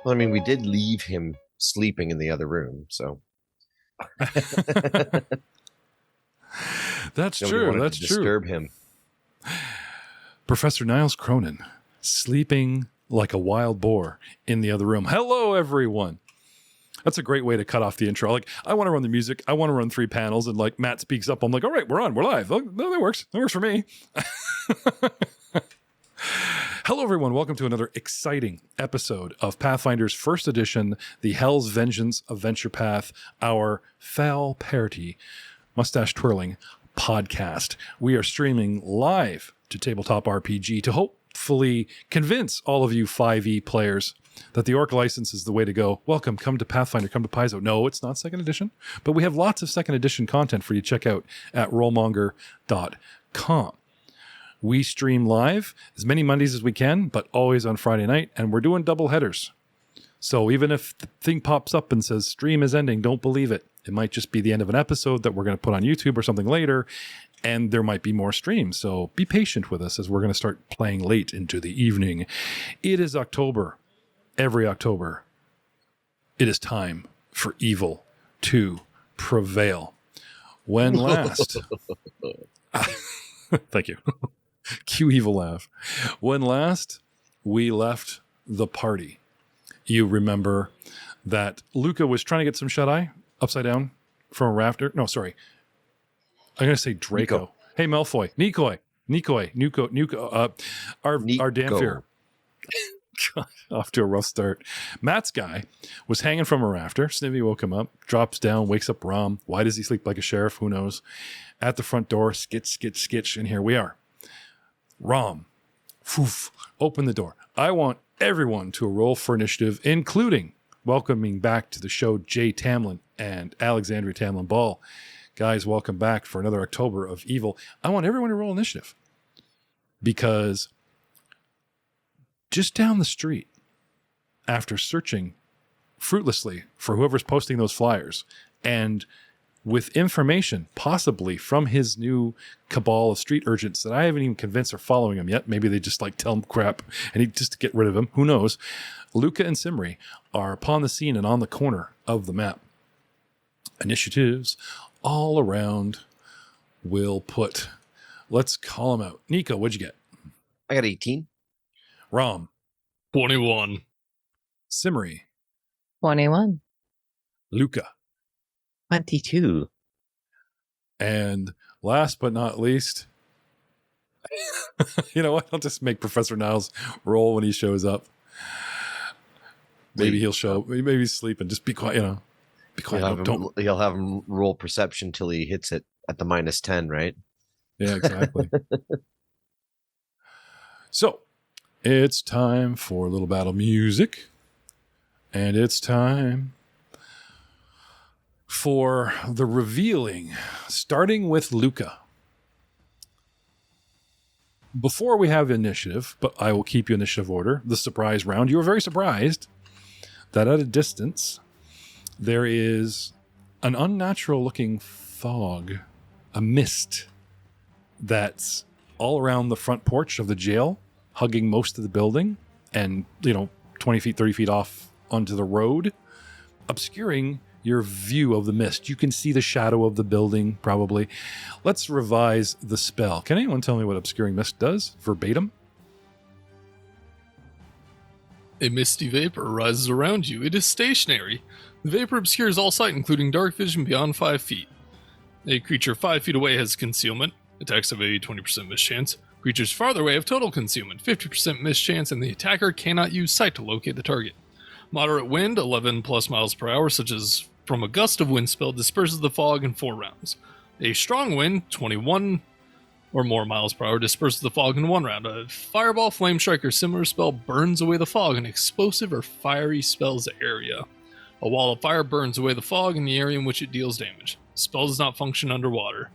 Well, I mean, we did leave him sleeping in the other room, so. That's Nobody true. wanted That's to true. disturb him. Professor Niles Cronin, sleeping like a wild boar in the other room. Hello, everyone. That's a great way to cut off the intro. Like, I want to run the music. I want to run 3 panels. And like Matt speaks up. I'm like, all right, we're on. We're live. Oh, no, that works. That works for me. Hello, everyone. Welcome to another exciting episode of Pathfinder's first edition, the Hell's Vengeance Adventure Path, our foul parody, mustache twirling podcast. We are streaming live to Tabletop RPG to hopefully convince all of you 5e players that the Orc license is the way to go. Welcome, come to Pathfinder, come to Paizo. No, it's not second edition, but we have lots of second edition content for you to check out at rollmonger.com. We stream live as many Mondays as we can, but always on Friday night, and we're doing double headers. So even if the thing pops up and says stream is ending, don't believe it. It might just be the end of an episode that we're going to put on YouTube or something later, and there might be more streams. So be patient with us as we're going to start playing late into the evening. It is October. Every October, it is time for evil to prevail. When last... Thank you. Cue evil laugh. When last we left the party, you remember that Luca was trying to get some shut-eye upside down from a rafter. No, sorry. I'm going to say Draco. Nico. Hey, Malfoy. Nuko. Our Damphir. Off to a rough start. Matt's guy was hanging from a rafter. Snivy woke him up, drops down, wakes up Rom. Why does he sleep like a sheriff? Who knows? At the front door, skitch, and here we are. Rom, open the door. I want everyone to roll for initiative, including welcoming back to the show Jay Tamlin and Alexandria Tamlin Ball. Guys, welcome back for another October of Evil. I want everyone to roll initiative because just down the street, after searching fruitlessly for whoever's posting those flyers and with information possibly from his new cabal of street urchins that I haven't even convinced are following him yet. Maybe they just like tell him crap and he just to get rid of him. Who knows? Luca and Simri are upon the scene and on the corner of the map. Initiatives all around will put. Let's call them out. Nico, what'd you get? I got 18. Rom. 21. Simri. 21. Luca. 22. And last but not least, you know what? I'll just make Professor Niles roll when he shows up. Maybe he'll show. Maybe he's sleeping. Just be quiet. You know, be quiet. He'll have him roll perception till he hits it at the -10, right? Yeah, exactly. So it's time for a little battle music, and it's time for the revealing, starting with Luca. Before we have initiative, but I will keep you initiative order, the surprise round. You were very surprised that at a distance, there is an unnatural looking fog, a mist that's all around the front porch of the jail, hugging most of the building and, 20 feet, 30 feet off onto the road, obscuring your view of the mist. You can see the shadow of the building, probably. Let's revise the spell. Can anyone tell me what obscuring mist does, verbatim? A misty vapor rises around you. It is stationary. The vapor obscures all sight, including dark vision beyond 5 feet. A creature 5 feet away has concealment. Attacks have a 20% miss chance. Creatures farther away have total concealment, 50% miss chance, and the attacker cannot use sight to locate the target. Moderate wind, 11 plus miles per hour, such as from a gust of wind spell, disperses the fog in 4 rounds. A strong wind, 21 or more miles per hour, disperses the fog in 1 round. A fireball, flame strike, or similar spell burns away the fog in explosive or fiery spells area. A wall of fire burns away the fog in the area in which it deals damage. The spell does not function underwater.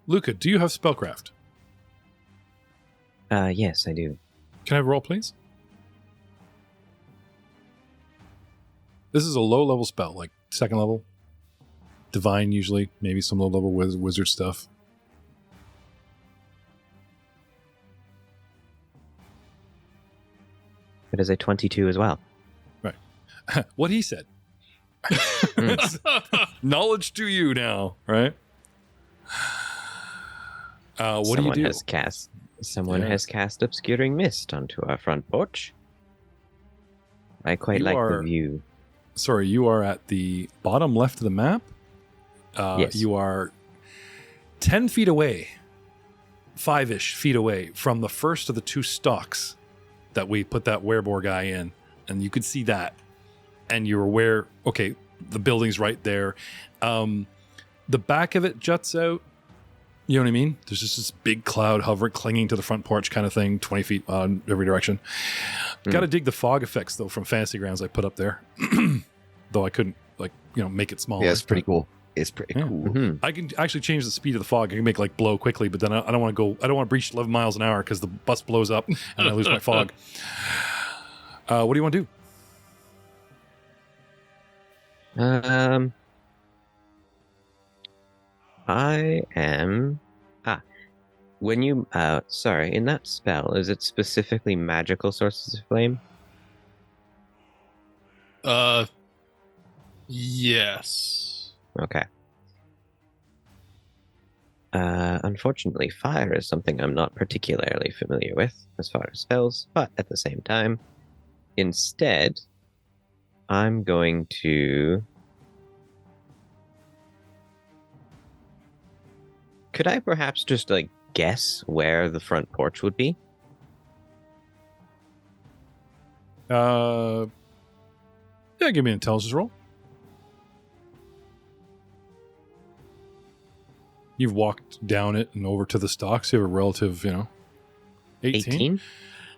Luca, do you have spellcraft? Yes, I do. Can I have a roll, please? This is a low-level spell, like 2nd level. Divine, usually. Maybe some low-level wizard stuff. It is a 22 as well. Right. What he said. Knowledge to you now, right? What do you do? Someone Yeah. has cast Obscuring Mist onto our front porch. I quite You like are- the view. Sorry, you are at the bottom left of the map. Yes. You are 10 feet away, 5-ish feet away from the first of the two stalks that we put that werebore guy in. And you could see that. And you're aware, okay, the building's right there. The back of it juts out. You know what I mean? There's just this big cloud hovering, clinging to the front porch kind of thing, 20 feet in every direction. Got to dig the fog effects, though, from Fantasy Grounds I put up there. Though I couldn't, make it smaller. Yeah, it's pretty cool. It's pretty Yeah. cool. Mhm. I can actually change the speed of the fog. I can make blow quickly, but then I don't want to breach 11 miles an hour because the bus blows up and I lose my fog. What do you want to do? I am. When you. Sorry, in that spell, is it specifically magical sources of flame? Yes. Okay. Unfortunately, fire is something I'm not particularly familiar with as far as spells, but at the same time, instead, I'm going to. Could I perhaps just guess where the front porch would be? Yeah, give me an intelligence roll. You've walked down it and over to the stalks. You have a relative, 18?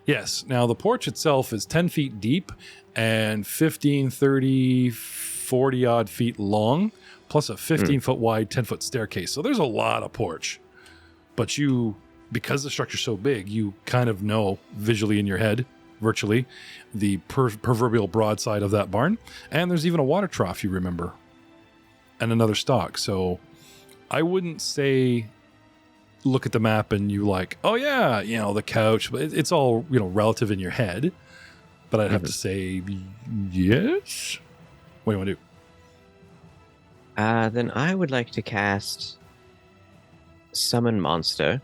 Yes. Now, the porch itself is 10 feet deep and 15, 30, 40 odd feet long, plus a 15-foot wide, 10-foot staircase. So there's a lot of porch. But because the structure's so big, you kind of know visually in your head, virtually, the proverbial broadside of that barn. And there's even a water trough, you remember, and another stalk. So I wouldn't say look at the map and you oh yeah, the couch. But it's all, relative in your head. But I'd have to say yes. What do you want to do? Then I would like to cast Summon Monster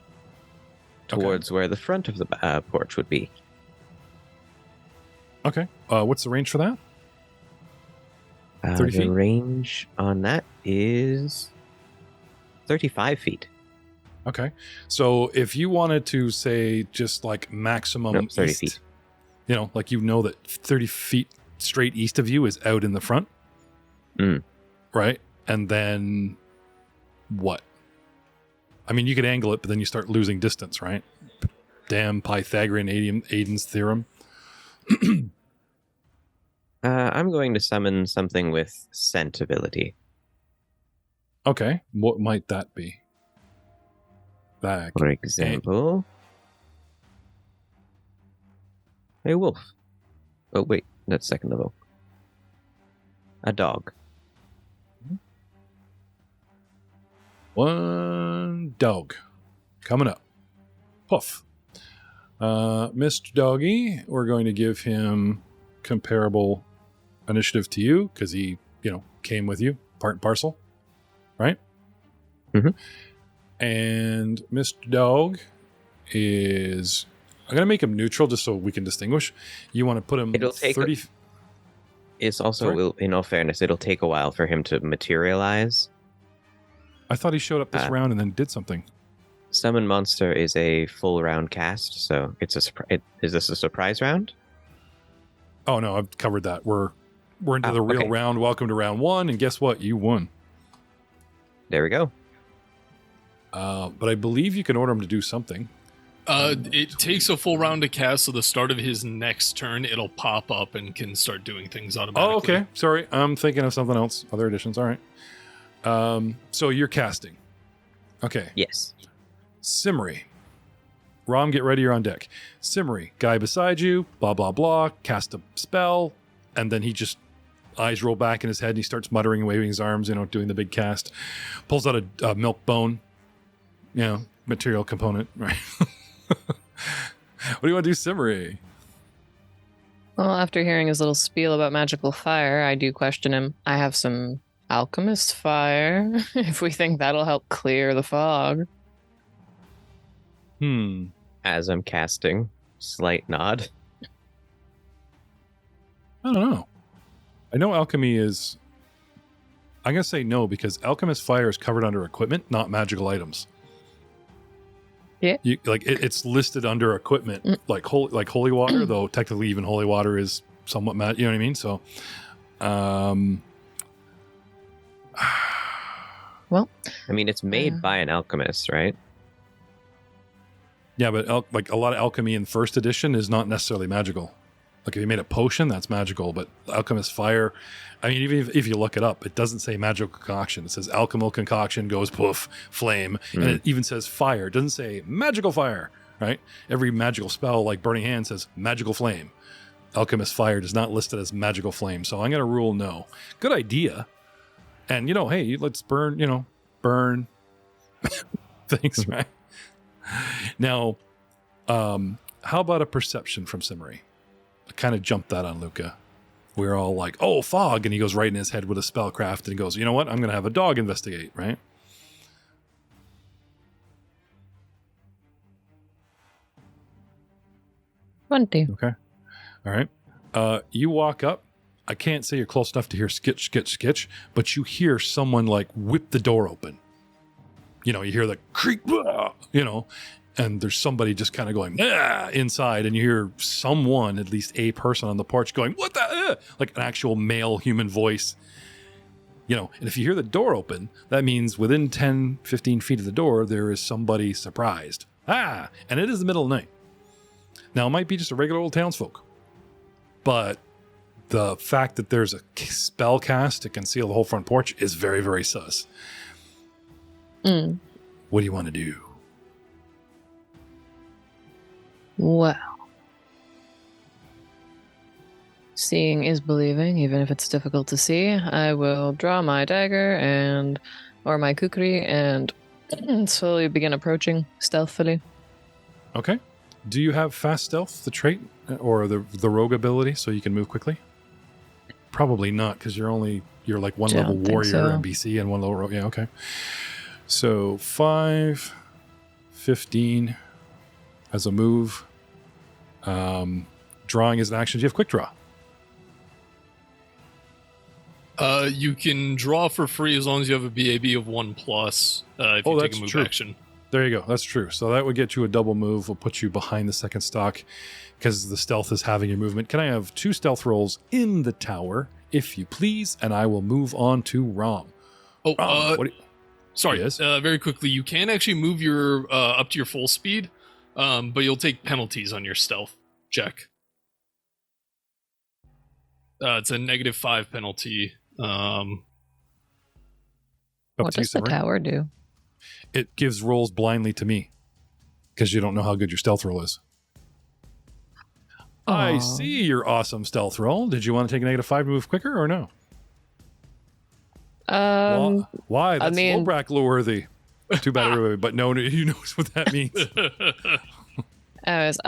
towards where the front of the porch would be. Okay. What's the range for that? 30 The feet? range on that is 35 feet. Okay. So if you wanted to say just maximum Nope, 30 east, feet. that 30 feet straight east of you is out in the front. Right? And then what? I mean, you could angle it, but then you start losing distance, right? Damn Pythagorean Aiden's theorem. I'm going to summon something with scent ability. Okay. What might that be? For example, a wolf. Oh, wait, that's second level. A dog. One dog coming up. Puff. Mr. Doggy, we're going to give him comparable initiative to you because he, came with you, part and parcel, right? Mhm. And Mr. Dog is... I'm going to make him neutral just so we can distinguish. You want to put him It'll take 30... It's also, Sorry? in all fairness, it'll take a while for him to materialize. I thought he showed up this round and then did something. Summon Monster is a full round cast, so it's is this a surprise round? Oh, no, I've covered that. We're into the real okay. round. Welcome to round one. And guess what? You won. There we go. But I believe you can order him to do something. It takes a full round to cast, so the start of his next turn, it'll pop up and can start doing things automatically. Oh, okay. Sorry. I'm thinking of something else. Other editions. All right. So you're casting. Okay. Yes. Simmery. Rom, get ready. You're on deck. Simmery. Guy beside you. Blah, blah, blah. Cast a spell. And then he just eyes roll back in his head and he starts muttering and waving his arms, doing the big cast. Pulls out a milk bone. Material component, right? What do you want to do, Simmery? Well, after hearing his little spiel about magical fire, I do question him. I have some alchemist fire, if we think that'll help clear the fog. As I'm casting, slight nod. I don't know. I know alchemy is... I'm going to say no, because alchemist fire is covered under equipment, not magical items. Yeah. It's listed under equipment, like holy water, though technically even holy water is somewhat you know what I mean? So, Well, I mean, it's made by an alchemist, right? yeah, but like a lot of alchemy in first edition is not necessarily magical. Like if you made a potion, that's magical, but alchemist fire, I mean, even if you look it up, it doesn't say magical concoction. It says alchemical concoction goes poof, flame, and it even says fire. It doesn't say magical fire, right? Every magical spell, like Burning Hand, says magical flame. Alchemist fire does not list it as magical flame, so I'm going to rule no. Good idea. And, hey, let's burn things, right? Now, how about a perception from Simmery? I kind of jumped that on Luca. We were all like, oh, fog. And he goes right in his head with a spellcraft and he goes, you know what? I'm going to have a dog investigate, right? Okay. All right. You walk up. I can't say you're close enough to hear skitch, skitch, skitch, but you hear someone like whip the door open. You hear the creak, and there's somebody just kind of going inside, and you hear someone, at least a person on the porch going, what the, like an actual male human voice, and if you hear the door open, that means within 10, 15 feet of the door, there is somebody surprised. And it is the middle of the night. Now, it might be just a regular old townsfolk, but the fact that there's a spell cast to conceal the whole front porch is very, very sus. What do you want to do? Well, seeing is believing, even if it's difficult to see. I will draw my dagger or my kukri and slowly begin approaching stealthily. Okay. Do you have fast stealth, the trait, or the rogue ability, so you can move quickly? Probably not, because you're like one level warrior NPC and one level rogue. Yeah, okay. So 5, 15 as a move. Drawing is an action. Do you have quick draw? You can draw for free as long as you have a BAB of 1+. If you take a move action. There you go. That's true. So that would get you a double move. We'll put you behind the second stock because the stealth is having your movement. Can I have 2 stealth rolls in the tower, if you please? And I will move on to Rom. Sorry. Yes? Very quickly, you can actually move your up to your full speed, but you'll take penalties on your stealth check. It's a -5 penalty. What does the tower do? It gives rolls blindly to me because you don't know how good your stealth roll is. I see your awesome stealth roll. Did you want to take a -5 to move quicker or no? Why? That's lowbrack worthy. Too bad everybody, but no, you know what that means. Anyways,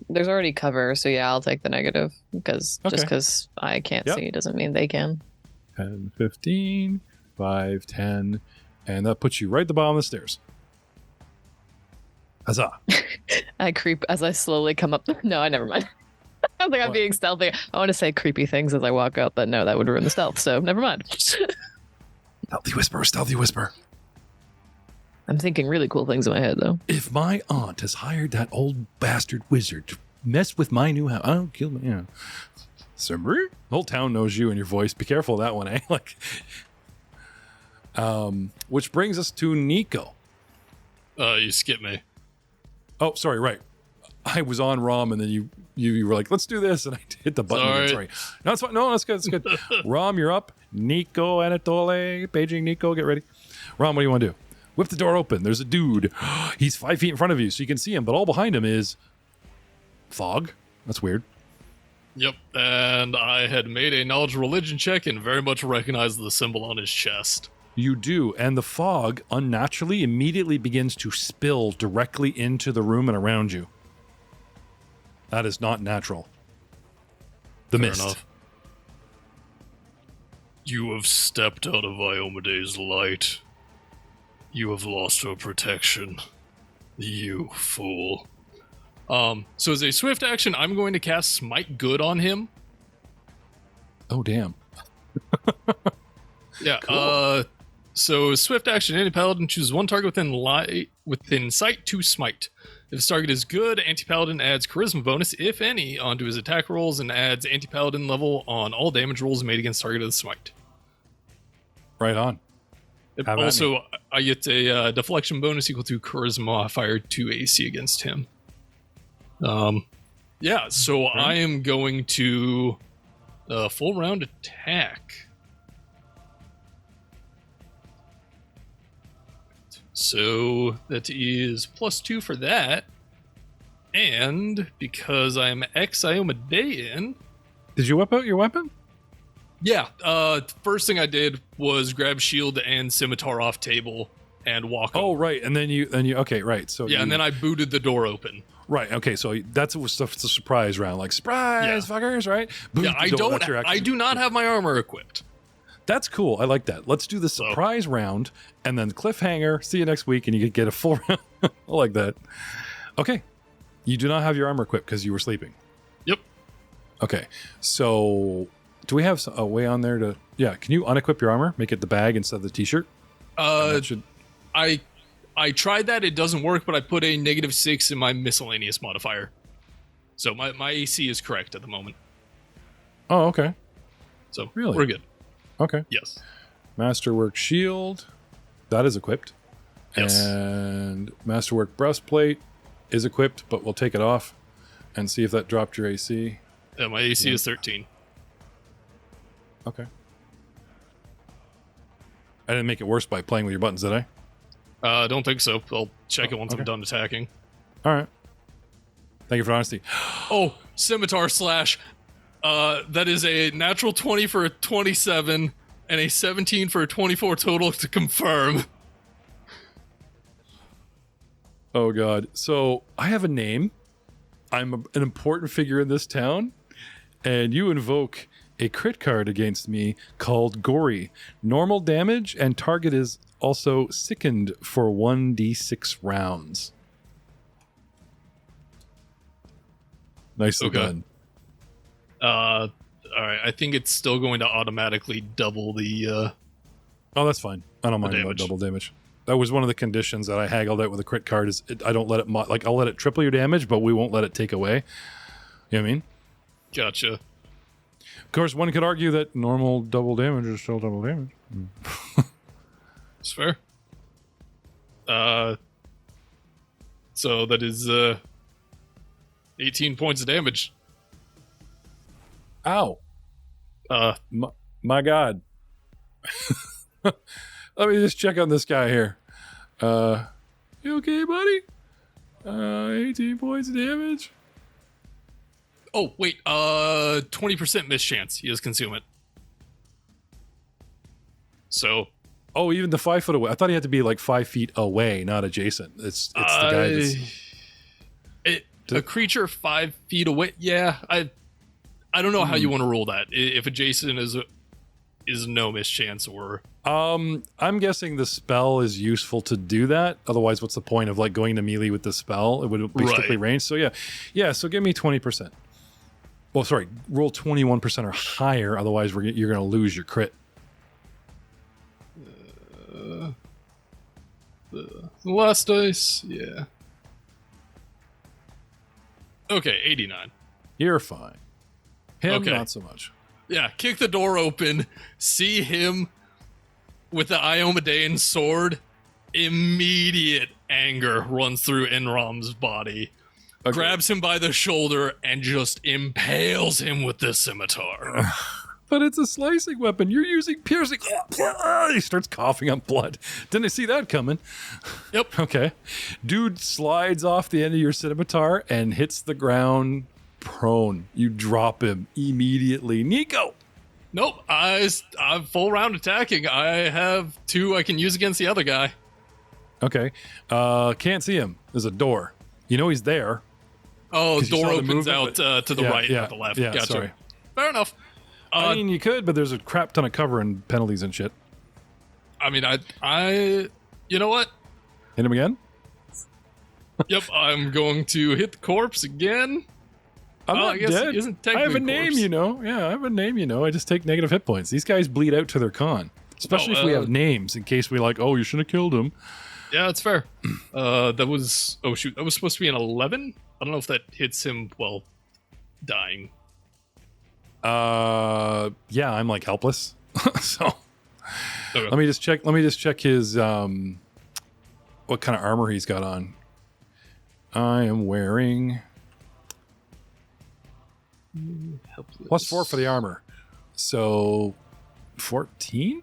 there's already cover, so yeah, I'll take the negative just because I can't see doesn't mean they can. 10, 15, 5, 10, and that puts you right at the bottom of the stairs. Huzzah! I creep as I slowly come up. No, I never mind. I think I'm being stealthy. I want to say creepy things as I walk out, but no, that would ruin the stealth, so never mind. Stealthy whisper. I'm thinking really cool things in my head, though. If my aunt has hired that old bastard wizard to mess with my new house, I'll kill me. Yeah. Simmer? The whole town knows you and your voice. Be careful of that one, eh? Which brings us to Nico. You skip me. Oh, sorry, right. I was on Rom, and then you were like, let's do this, and I hit the button. Sorry. No, it's fine. No, that's good. That's good. Rom, you're up. Nico, Anatole, paging Nico, get ready. Rom, what do you want to do? Whip the door open. There's a dude. He's 5 feet in front of you, so you can see him, but all behind him is fog. That's weird. Yep, and I had made a knowledge religion check and very much recognized the symbol on his chest. You do, and the fog unnaturally immediately begins to spill directly into the room and around you. That is not natural. The Fair mist. enough. You have stepped out of Iomede's light. You have lost her protection. You fool. So as a swift action, I'm going to cast Smite Good on him. Oh, damn. Yeah. Cool. So swift action, anti-paladin chooses one target within sight to smite. If this target is good, anti-paladin adds charisma bonus, if any, onto his attack rolls and adds anti-paladin level on all damage rolls made against target of the smite. Right on. Have at me. Also, I get a deflection bonus equal to charisma modifier 2 AC against him. Yeah, so Okay. I am going to full round attack. So that is +2 for that. And because I'm ex-Iomedean, Did you whip out your weapon? yeah, first thing I did was grab shield and scimitar off table and walk Oh, over. right. And then you, okay, right. So Yeah, and then I booted the door open. right. Okay. So that's a surprise round. Like, surprise, fuckers, right? Boot Yeah, the door, that's your I action. do not have my armor equipped. That's cool. I like that. Let's do the surprise round and then cliffhanger. See you next week and you could get a full round. I like that. Okay. You do not have your armor equipped because you were sleeping. Yep. Okay. So do we have a way on there to, yeah, can you unequip your armor? Make it the bag instead of the t-shirt? That should, I tried that. It doesn't work, but I put a -6 in my miscellaneous modifier. So my AC is correct at the moment. oh, okay. So Really? we're good. Okay. Yes. Masterwork shield. That is equipped. Yes. And Masterwork breastplate is equipped, but we'll take it off and see if that dropped your AC. Yeah, my AC is 13. Okay. I didn't make it worse by playing with your buttons, did I? I don't think so. I'll check it once okay. I'm done attacking. All right. Thank you for honesty. Oh, scimitar slash. That is a natural 20 for a 27 and a 17 for a 24 total to confirm. Oh, God. So I have a name. I'm an important figure in this town, and you invoke a crit card against me called Gory. Normal damage, and target is also sickened for 1d6 rounds. Nicely Okay. done. All right. I think it's still going to automatically double the. Oh, that's fine. I don't mind about damage. double damage. That was one of the conditions that I haggled out with a crit card. Is I don't let it I'll let it triple your damage, but we won't let it take away. You know what I mean? Gotcha. Of course, one could argue that normal double damage is still double damage. It's fair. So that is 18 points of damage. Ow! Uh, My God. Let me just check on this guy here. You okay, buddy? 18 points of damage. oh wait, 20% mischance. He has concealment. So Oh, even the 5 foot away. I thought he had to be like 5 feet away, not adjacent. It's the guy that's... a creature 5 feet away. Yeah, I don't know how you want to rule that. If adjacent is no mischance or. I'm guessing the spell is useful to do that. Otherwise, what's the point of like going to melee with the spell? It would be strictly ranged. So yeah. So give me 20%. Well, sorry, roll 21% or higher. Otherwise, you're going to lose your crit. The last dice, yeah. Okay, 89. You're fine. Him, Okay. not so much. Yeah, kick the door open, see him with the Iomedean sword. Immediate anger runs through Enrom's body. Okay. Grabs him by the shoulder and just impales him with the scimitar. But it's a slicing weapon. You're using piercing. He starts coughing up blood. Didn't see that coming. Yep. Okay. Dude slides off the end of your scimitar and hits the ground prone. You drop him immediately. Nico! Nope, I'm full round attacking. I have 2 I can use against the other guy. Okay. Can't see him. There's a door. You know he's there. Oh, 'Cause you door saw the opens movement, out but- to the right, not the left. Yeah, Gotcha. sorry. Fair enough. I mean, you could, but there's a crap ton of cover and penalties and shit. I mean, I you know what? Hit him again? Yep, I'm going to hit the corpse again. I'm not I guess dead. he isn't I have a technically name, corpse. you know. Yeah, I have a name, you know. I just take negative hit points. These guys bleed out to their con. Especially if we have names in case we like, oh, you should have killed him. Yeah, that's fair. That was... Oh, shoot. That was supposed to be an 11? I don't know if that hits him while dying. Yeah, I'm like helpless. So Okay. let me just check his what kind of armor he's got on. I am wearing +4 for the armor. So 14?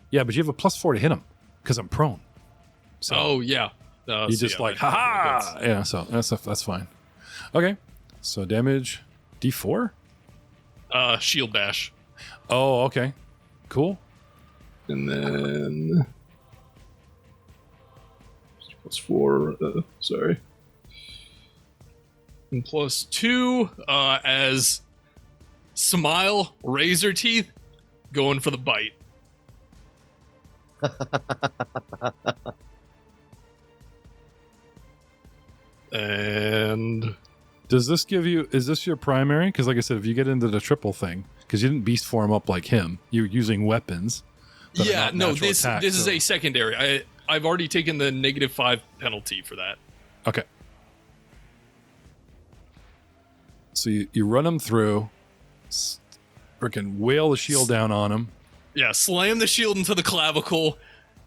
Yeah, but you have a +4 to hit him because I'm prone. So Oh, yeah. he's just like, ha! Yeah, so that's fine. Okay, so damage D4? Shield bash. Oh, okay. Cool. And then... +4, sorry. And +2, as Smile, Razor Teeth, going for the bite. And... Does this give you, is this your primary? Because like I said, if you get into the triple thing, because you didn't beast form up like him, you're using weapons. that are Yeah, not no, natural this attack, is so- a secondary. I've already taken the -5 penalty for that. Okay. So you run him through, freaking whale the shield down on him. Yeah, slam the shield into the clavicle,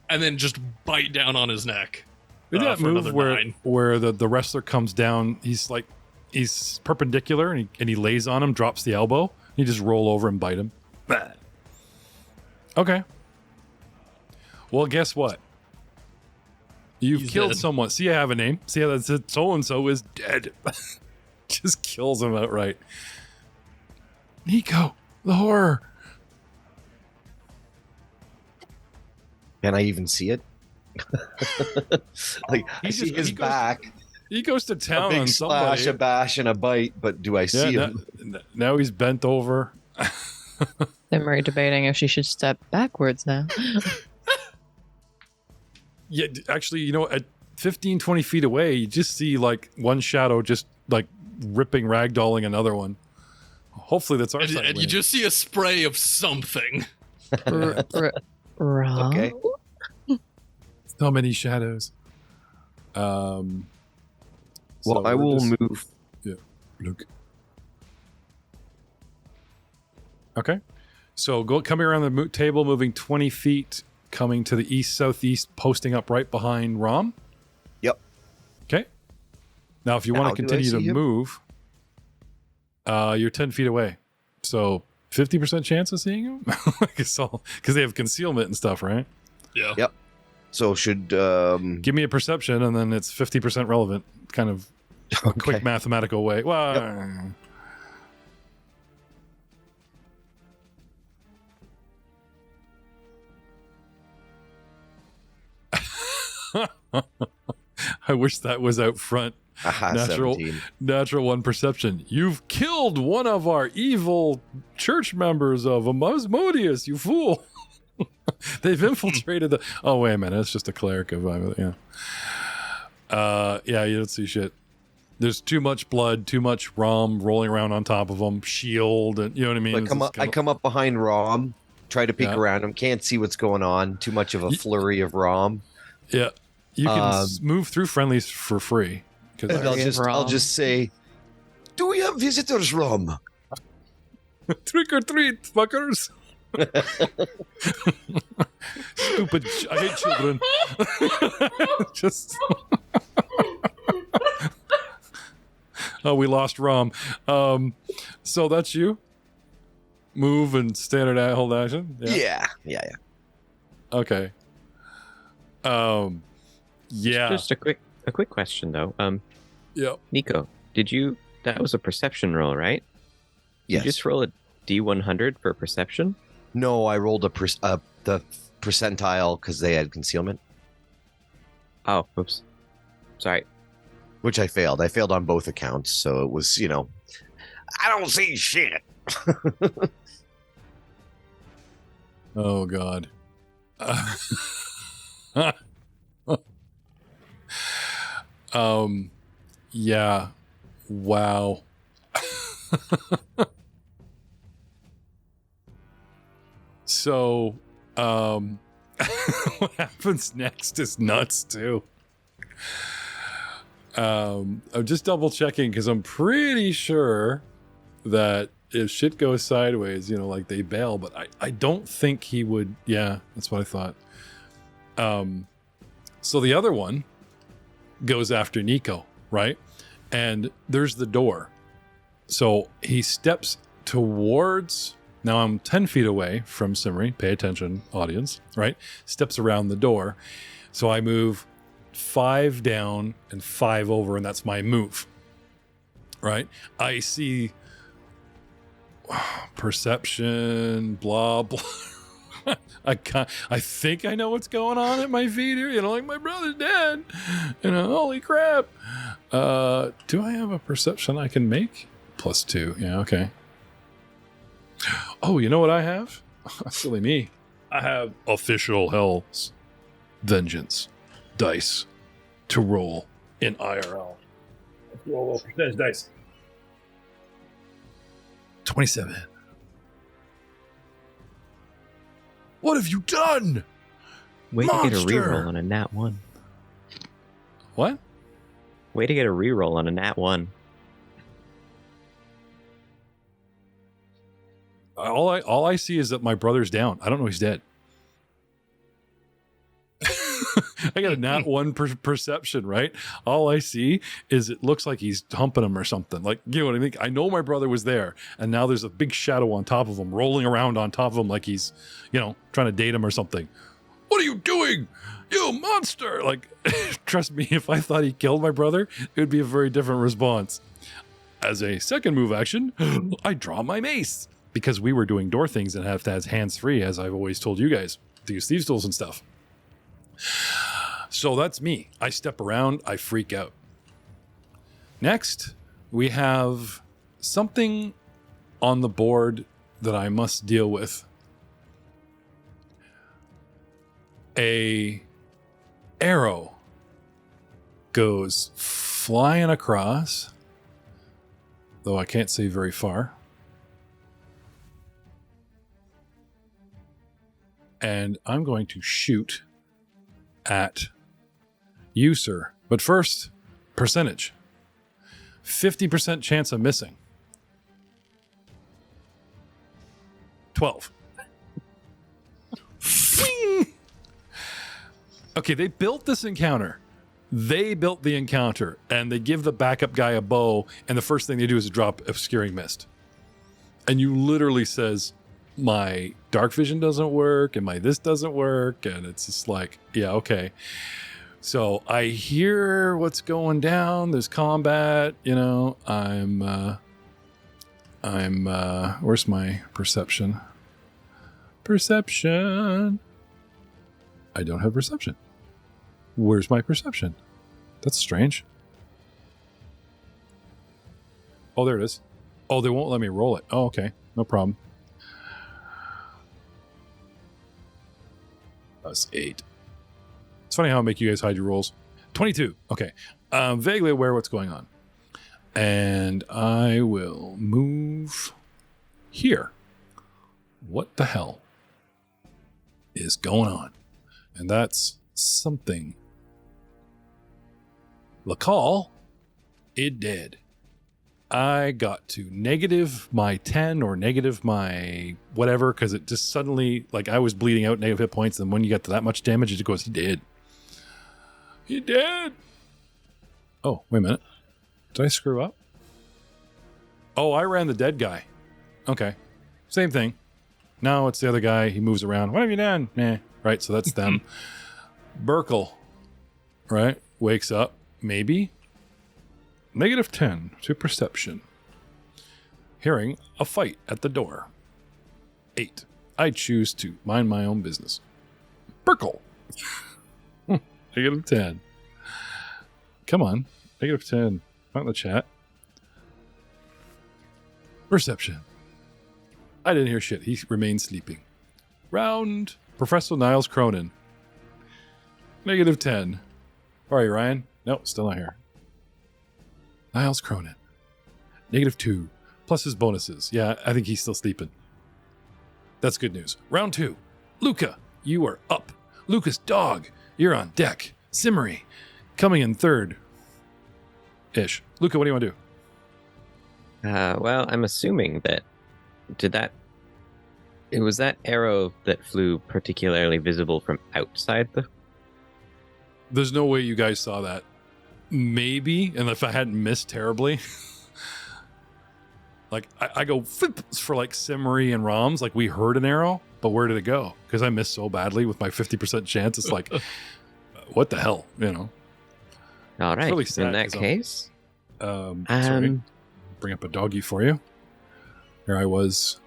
and then just bite down on his neck. Did that for move another where 9. where the wrestler comes down? He's perpendicular and he lays on him, drops the elbow. You just roll over and bite him. Bah. Okay. Well, guess what? You've He's killed dead. someone. See, I have a name. See how that's it? So and so is dead. Just kills him outright. Nico, the horror. Can I even see it? Like I see his back, He goes to a town big on splash, somebody. a bash, and a bite. But do I see Yeah, him? now he's bent over. I'm already debating if she should step backwards now. Yeah, actually, you know, at 15, 20 feet away, you just see like one shadow just like ripping, ragdolling another one. Hopefully that's our And, side and you winning. just see a spray of something. Wrong. Okay. So many shadows. Well, So I we're will just- move. Look. Okay. So coming around the table, moving 20 feet, coming to the east, southeast, posting up right behind Rom. Yep. Okay. Now, if you want Now, to do I continue to see him? move, you're 10 feet away. So 50% chance of seeing him? Because they have concealment and stuff, right? Yeah. Yep. So should Give me a perception, and then it's 50% relevant. Kind of a quick okay. mathematical way. Well, I wish that was out front. Aha, Natural. 17. Natural 1 perception. You've killed one of our evil church members of Asmodeus, you fool. They've infiltrated the... Oh, wait a minute. It's just a cleric of... Yeah. Yeah, you don't see shit. There's too much blood, too much rum rolling around on top of them, shield, and you know what I mean? So I It's come just up. I kinda- come up behind Rom, try to peek Yeah. around him. Can't see what's going on. Too much of a flurry of Rom. Yeah. You can Um, move through friendlies for free. And Because I'll just say, "Do we have visitors, Rom?" trick or treat, fuckers. Stupid. I hate children. Just. Oh, we lost Rom. So that's you. Move and standard hold action. Yeah. Okay. Yeah. Just a quick question though. Yeah. Nico, that was a perception roll, right? Yes. You just roll a D100 for perception? No, I rolled the percentile because they had concealment, Oh, oops. Sorry. which I failed. I failed on both accounts, so it was, I don't see shit. Oh God. Yeah. Wow. So, what happens next is nuts too. I'm just double checking because I'm pretty sure that if shit goes sideways, you know, like they bail, but I don't think he would. Yeah, that's what I thought. So the other one goes after Nico, right? And there's the door. So he steps towards, now I'm 10 feet away from Simri, pay attention, audience, right? Steps around the door. So I move 5 down and 5 over, and that's my move, right? I see perception, blah, blah. I think I know what's going on at my feet here. You know, like my brother's dead. You know, holy crap. Do I have a perception I can make? +2. Yeah, okay. Oh, you know what I have? Silly me. I have official Hell's Vengeance dice to roll in IRL. Let's roll percentage dice. 27. What have you done? Way to get a Monster! reroll on a nat 1. What? Way to get a reroll on a nat 1. All I see is that my brother's down. I don't know he's dead. I got a nat 1 perception, right? All I see is it looks like he's humping him or something. Like, you know what I mean? I know my brother was there, and now there's a big shadow on top of him, rolling around on top of him like he's, you know, trying to date him or something. What are you doing? You monster! Like, trust me, if I thought he killed my brother, it would be a very different response. As a second move action, I draw my mace. Because we were doing door things and have to have hands free, as I've always told you guys, to use thieves' tools and stuff. So that's me. I step around, I freak out. Next, we have something on the board that I must deal with. A arrow goes flying across, though I can't see very far. And I'm going to shoot at you, sir. But first, percentage. 50% chance of missing. 12. Okay, they built this encounter. They built the encounter, and they give the backup guy a bow, and the first thing they do is drop Obscuring Mist. And you literally says, my dark vision doesn't work, and my this doesn't work, and it's just like, yeah, okay. So I hear what's going down. There's combat, you know. I'm where's my perception? Perception. I don't have perception. Where's my perception? That's strange. Oh, there it is. Oh, they won't let me roll it. Oh, okay. No problem. +8. It's funny how I make you guys hide your rolls. 22. Okay. I'm vaguely aware what's going on. And I will move here. What the hell is going on? And that's something. Lacall, it did. I got to negative my 10 or negative my whatever, because it just suddenly, like, I was bleeding out negative hit points, and when you get to that much damage, it just goes, he did. He did. Oh, wait a minute. Did I screw up? Oh, I ran the dead guy. Okay. Same thing. Now it's the other guy. He moves around. What have you done? Nah. Right, so that's them. Burkle, right, wakes up. Maybe. -10 to perception. Hearing a fight at the door. 8. I choose to mind my own business. Burkle. -10. Come on. -10. Not in the chat. Perception. I didn't hear shit. He remained sleeping. Round Professor Niles Cronin. -10. All right, Ryan. No, still not here. Niles Cronin. -2. Plus his bonuses. Yeah, I think he's still sleeping. That's good news. Round 2. Luca, you are up. Lucas Dog, you're on deck. Simmery, coming in third. Ish. Luca, what do you want to do? Well, I'm assuming that it was that arrow that flew particularly visible from outside the. There's no way you guys saw that. Maybe, and if I hadn't missed terribly. Like, I go flips for like Simmery and Roms. Like, we heard an arrow, but where did it go? Because I missed so badly with my 50% chance. It's like, what the hell, you know? All right. really sad In that 'cause case, sorry. Bring up a doggy for you. Here I was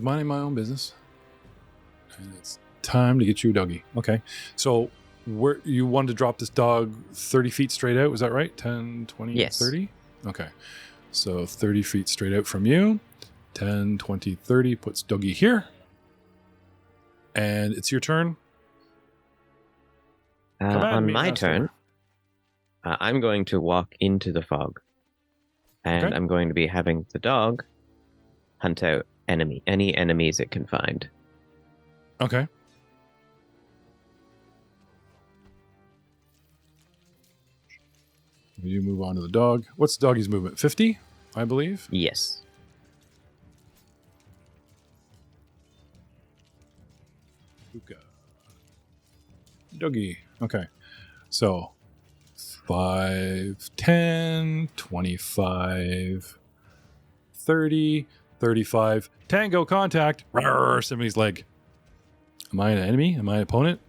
minding my own business. And it's time to get you a doggy. Okay. So where you wanted to drop this dog 30 feet straight out, was that right? 10, 20, Yes. 30? Okay. So 30 feet straight out from you. 10, 20, 30 puts doggy here. And it's your turn. Command on me, my master. turn, I'm going to walk into the fog, and Okay. I'm going to be having the dog hunt out any enemies it can find. Okay. You move on to the dog. What's the doggy's movement? 50, I believe. Yes. Luca. Doggy. Okay. So 5, 10, 25, 30, 35. Tango contact. Rawr, somebody's leg. Am I an enemy? Am I an opponent?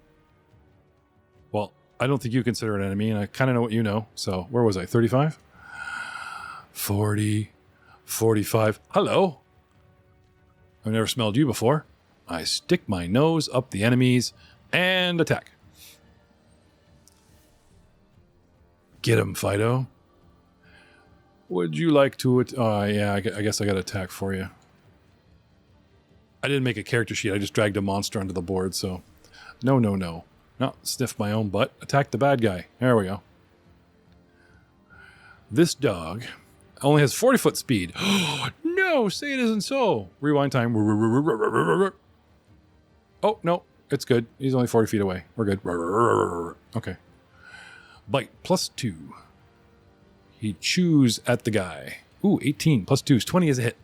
Well, I don't think you consider an enemy, and I kind of know what you know. So where was I? 35? 40, 45. Hello. I've never smelled you before. I stick my nose up the enemies and attack. Get him, Fido. Would you like to... I guess I got to attack for you. I didn't make a character sheet. I just dragged a monster onto the board, so... No. No, sniff my own butt. Attack the bad guy. There we go. This dog only has 40-foot speed. No, say it isn't so. Rewind time. Oh, no, it's good. He's only 40 feet away. We're good. Okay. Bite, +2. He chews at the guy. Ooh, 18, +2 is 20 is a hit.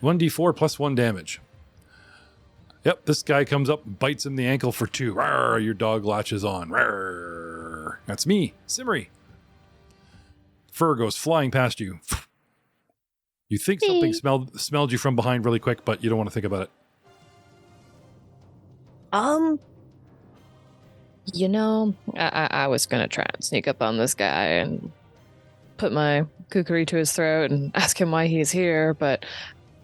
1d4 +1 damage. Yep, this guy comes up and bites him in the ankle for 2. Rawr, your dog latches on. Rawr. That's me, Simmery. Fur goes flying past you. You think something smelled you from behind really quick, but you don't want to think about it. I was gonna try and sneak up on this guy and put my kukri to his throat and ask him why he's here, but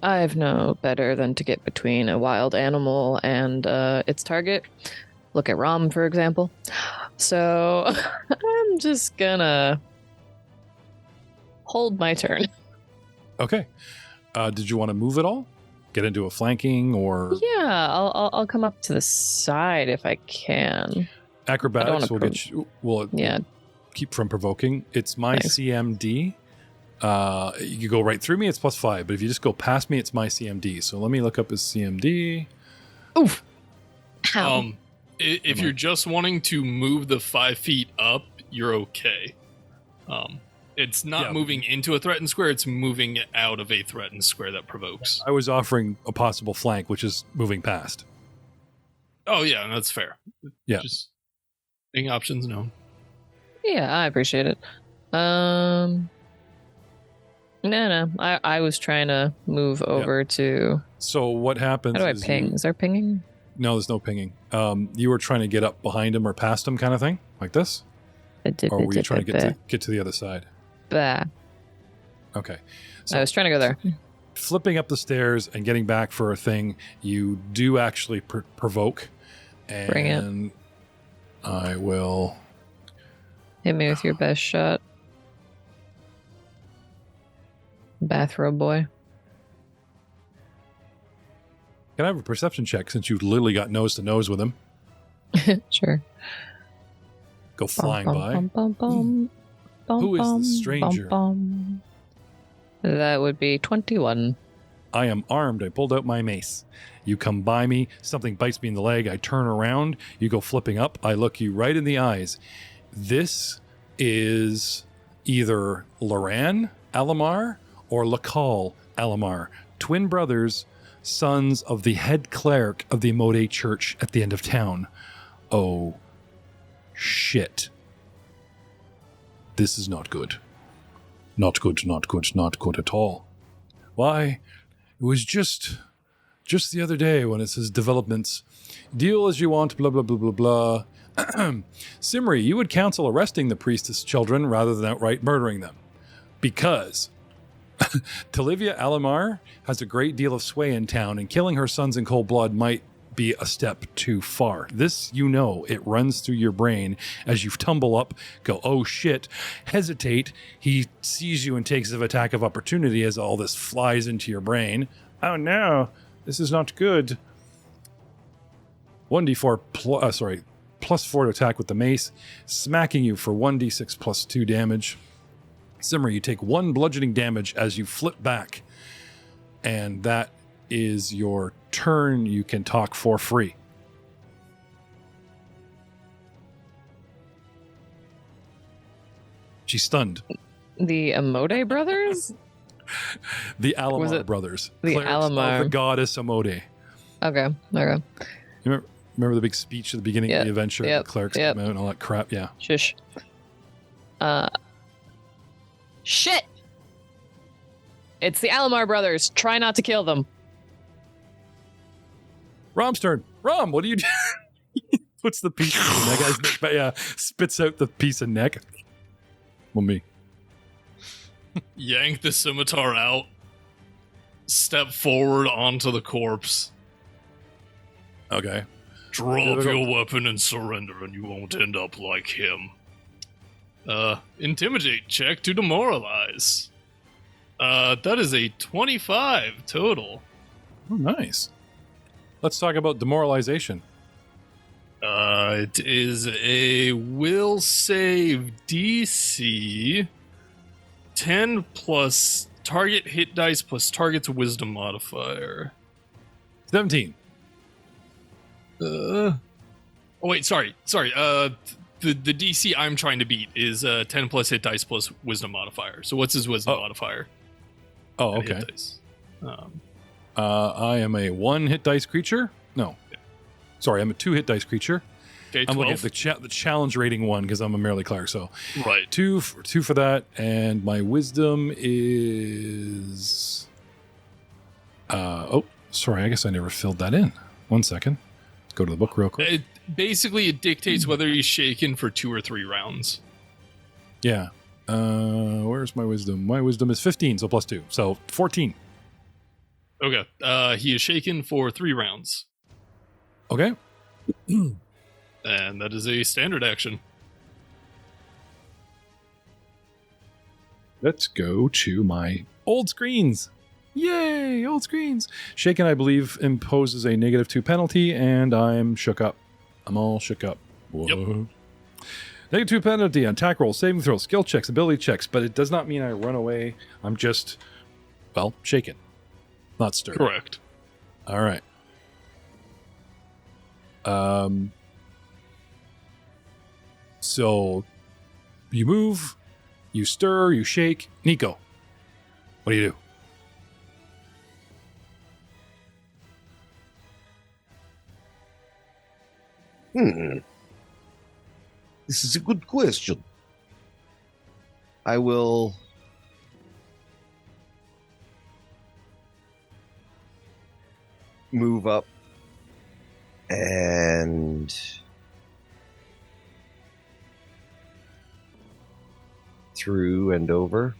I've no better than to get between a wild animal and its target. Look at Rom, for example. So I'm just gonna hold my turn. Okay. Did you want to move at all? Get into a flanking or Yeah, I'll come up to the side if I can. acrobatics? wanna Will keep from provoking. It's my Thanks. CMD. You go right through me, it's +5. But if you just go past me, it's my CMD. So let me look up his CMD. Oof. Ow. If you're just wanting to move the 5 feet up, you're okay. It's not Yeah. moving into a threatened square, it's moving out of a threatened square that provokes. I was offering a possible flank, which is moving past. Oh, yeah, that's fair. Yeah. Just being options known. Yeah, I appreciate it. No. I was trying to move over to. So what happens? How do I is ping? Is there pinging? No, there's no pinging. You were trying to get up behind him or past him, kind of thing, like this, or were you trying to get to the other side? Bah. Okay. I was trying to go there. Flipping up the stairs and getting back for a thing, you do actually provoke. And Bring it. I will. Hit me with your best shot. Bathrobe boy. Can I have a perception check since you've literally got nose to nose with him? Sure. Go flying by. Who Who is the stranger? That would be 21. I am armed. I pulled out my mace. You come by me. Something bites me in the leg. I turn around. You go flipping up. I look you right in the eyes. This is either Loran Allamar or Lakal Allamar, twin brothers, sons of the head cleric of the Mode Church at the end of town. Oh, shit. This is not good. Not good, not good, not good at all. Why, it was just the other day when it says developments. Deal as you want, blah, blah, blah, blah, blah. Simri, you would counsel arresting the priestess children rather than outright murdering them. Because Talivia Allamar has a great deal of sway in town, and killing her sons in cold blood might be a step too far. This, you know, it runs through your brain as you tumble up, go, oh shit, hesitate. He sees you and takes an attack of opportunity as all this flies into your brain. Oh no, this is not good. 1d4 plus 4 to attack with the mace, smacking you for 1d6 plus 2 damage. Simmer, you take 1 bludgeoning damage as you flip back, and that is your turn. You can talk for free. She's stunned. The Amode brothers? The Allamar brothers. The Clerics Allamar. of the goddess Amode. Okay. You remember the big speech at the beginning of the adventure? Yep, The clerics come out and all that crap? Yeah. Shush. Shit! It's the Allamar brothers. Try not to kill them. Rom's turn. Rom, what do you do? Puts the piece in that guy's neck. But yeah, spits out the piece of neck. Well, me. Yank the scimitar out. Step forward onto the corpse. Okay. Drop your weapon and surrender, and you won't end up like him. Intimidate check to demoralize. That is a 25 total. Oh, nice. Let's talk about demoralization. It is a will save DC 10 plus target hit dice plus target's wisdom modifier. 17. Oh wait, sorry. The DC I'm trying to beat is 10 plus hit dice plus wisdom modifier. So what's his wisdom modifier? Oh, Hit okay. dice. I am a 1 hit dice creature. No. Sorry, I'm a 2 hit dice creature. Okay, 12. I'm looking at the challenge rating 1 because I'm a merely cleric. So Right. 2 for that, and my wisdom is. Sorry. I guess I never filled that in. 1 second. Let's go to the book real quick. It dictates whether he's shaken for 2 or 3 rounds. Yeah. Where's my wisdom? My wisdom is 15, so plus 2, so 14. Okay. He is shaken for 3 rounds. Okay. And that is a standard action. Let's go to my old screens. Yay, old screens. Shaken, I believe, imposes a -2 penalty, and I'm shook up. I'm all shook up. Whoa. Yep. -2 penalty on attack rolls, saving throws, skill checks, ability checks, but it does not mean I run away. I'm just, shaken. Not stirred. Correct. All right. So you move, you stir, you shake. Nico, what do you do? This is a good question. I will move up and through and over.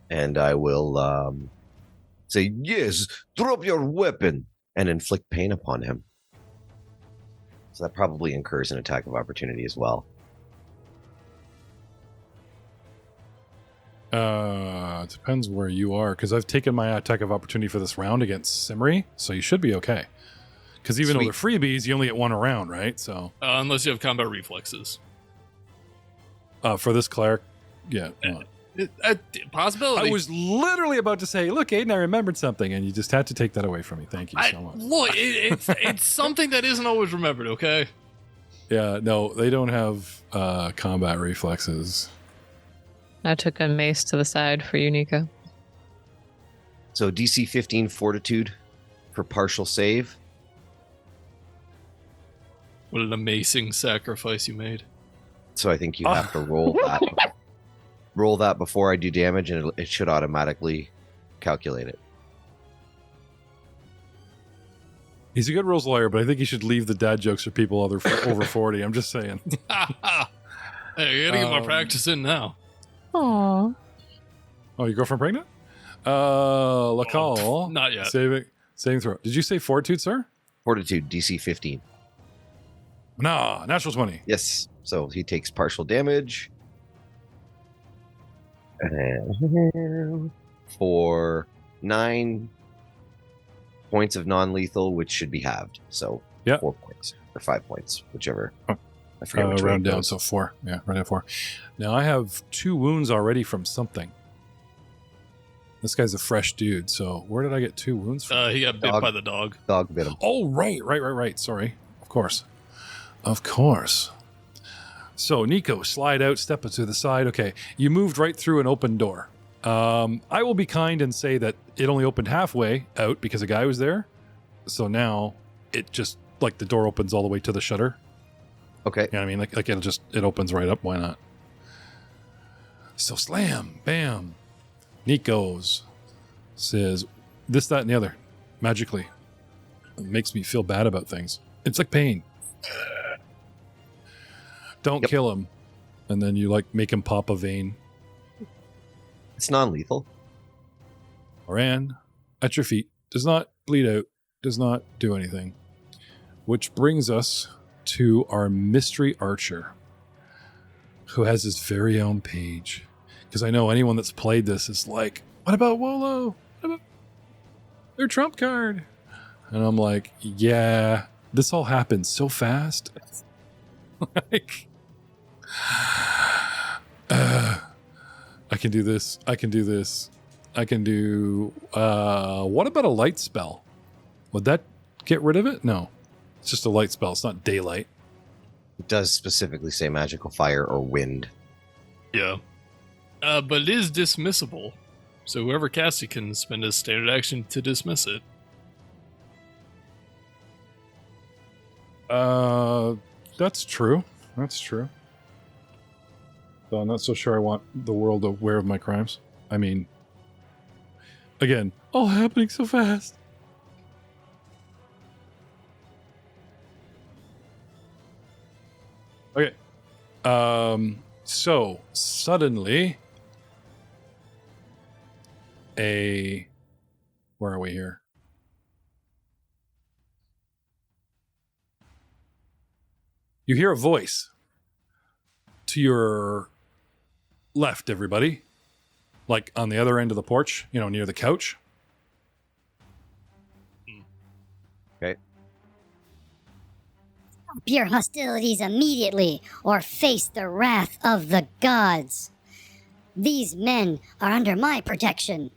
And I will say, yes, drop your weapon, and inflict pain upon him. So that probably incurs an attack of opportunity as well. It depends where you are, because I've taken my attack of opportunity for this round against Simri, so you should be okay. Because even though they're freebies, you only get one around, right? So unless you have combat reflexes. for this cleric, yeah. Possibility. I was literally about to say, look, Aiden, I remembered something, and you just had to take that away from me. Thank you so much. Look, it's something that isn't always remembered, okay? Yeah, no, they don't have combat reflexes. I took a mace to the side for you, Nico. So DC 15 Fortitude for partial save. What an amazing sacrifice you made. So I think you have to roll that. Roll that before I do damage, and it should automatically calculate it. He's a good rules lawyer, but I think he should leave the dad jokes for people over 40. I'm just saying. Hey, I gotta get my practice in now. Aww. Oh, your girlfriend pregnant? Lacal. Not yet. Saving throw. Did you say fortitude, sir? Fortitude, DC 15. Nah, natural 20. Yes. So he takes partial damage. And for 9 points of non-lethal, which should be halved. So 4 points or 5 points, whichever. Oh. I forget which round way it down, goes. so 4. Yeah, round down 4. Now I have 2 wounds already from something. This guy's a fresh dude, so where did I get 2 wounds from? He got bit Dog. by the dog. Dog bit him. Oh, right. Sorry. Of course. So, Nico, slide out, step to the side. Okay, you moved right through an open door. I will be kind and say that it only opened halfway out because a guy was there. So now it just, like, the door opens all the way to the shutter. Okay. You know what I mean? Like it opens right up. Why not? So slam, bam. Nico's says this, that, and the other. Magically. It makes me feel bad about things. It's like pain. Don't kill him. And then you like make him pop a vein. It's non-lethal. Moran, at your feet. Does not bleed out. Does not do anything. Which brings us to our mystery archer, who has his very own page. Because I know anyone that's played this is like, what about Wolo? What about their trump card? And I'm like, yeah, this all happened so fast. Like, I can do this. I can do this. I can do, what about a light spell? Would that get rid of it? No. It's just a light spell. It's not daylight. It does specifically say magical fire or wind. Yeah. But it is dismissible. So whoever casts it can spend his standard action to dismiss it. That's true. That's true. So I'm not so sure I want the world aware of my crimes. I mean, again, all happening so fast. Okay. So suddenly where are we here? You hear a voice to your left, everybody. Like on the other end of the porch, near the couch. Okay. Stop your hostilities immediately, or face the wrath of the gods. These men are under my protection.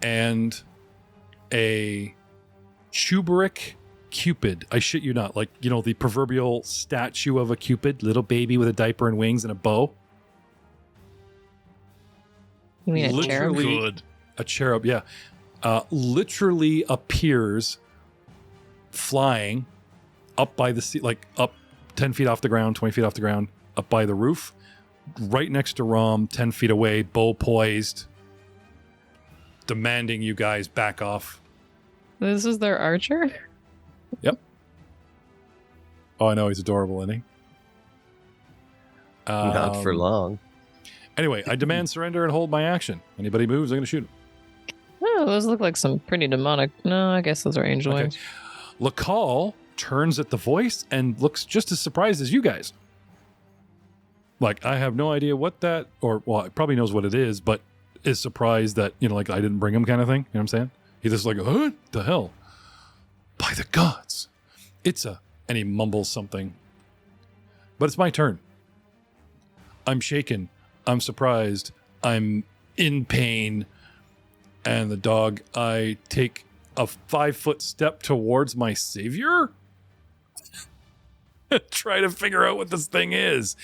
And a Chuberic Cupid. I shit you not. Like, the proverbial statue of a Cupid, little baby with a diaper and wings and a bow. You mean a cherub? Good. A cherub, yeah. Literally appears flying up by the sea, like up 10 feet off the ground, 20 feet off the ground, up by the roof, right next to Rom, 10 feet away, bow poised, demanding you guys back off. This is their archer? Yep. Oh, I know, he's adorable, isn't he? Not for long. Anyway, I demand surrender and hold my action. Anybody moves, I'm going to shoot him. Oh, those look like some pretty demonic. No, I guess those are angel wings. Lacal turns at the voice and looks just as surprised as you guys. Like, I have no idea what that, or, well, it probably knows what it is, but is surprised that, like, I didn't bring him kind of thing. You know what I'm saying? He's just like, huh? The hell? By the gods. And he mumbles something. But it's my turn. I'm shaken. I'm surprised. I'm in pain. And the dog, I take a 5-foot step towards my savior. Try to figure out what this thing is.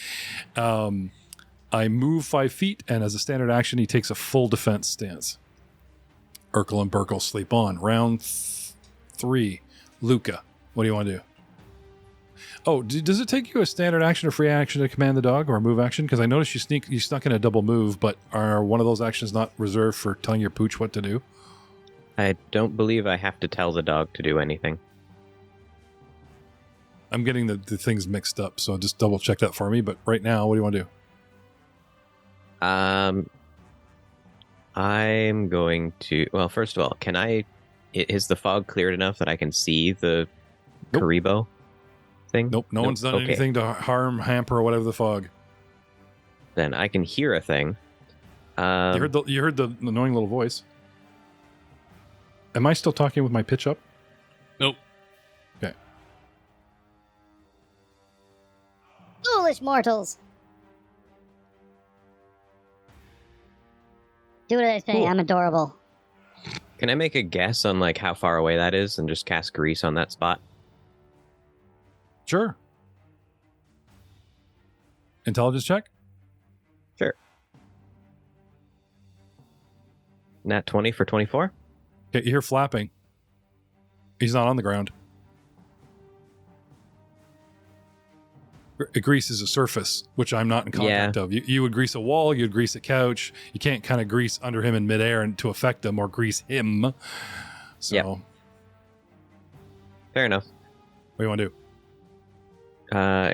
I move 5 feet, and as a standard action, he takes a full defense stance. Urkel and Burkle sleep on. Round 3. Luca, what do you want to do? Oh, does it take you a standard action or free action to command the dog, or a move action? Because I noticed you snuck in a double move, but are one of those actions not reserved for telling your pooch what to do? I don't believe I have to tell the dog to do anything. I'm getting the things mixed up, so just double check that for me. But right now, what do you want to do? I'm going to... Well, first of all, is the fog cleared enough that I can see the Karibo thing? Nope, no one's done anything to harm, hamper, or whatever the fog. Then I can hear a thing. You heard the annoying little voice. Am I still talking with my pitch up? Nope. Okay. Foolish mortals! Do what I say, Cool. I'm adorable. Can I make a guess on like how far away that is and just cast grease on that spot? Sure. Intelligence check? Sure. Nat 20 for 24? Okay, you hear flapping. He's not on the ground. Grease is a surface, which I'm not in contact of. You would grease a wall, you'd grease a couch. You can't kind of grease under him in midair and to affect him or grease him. So, Yep. Fair enough. What do you want to do?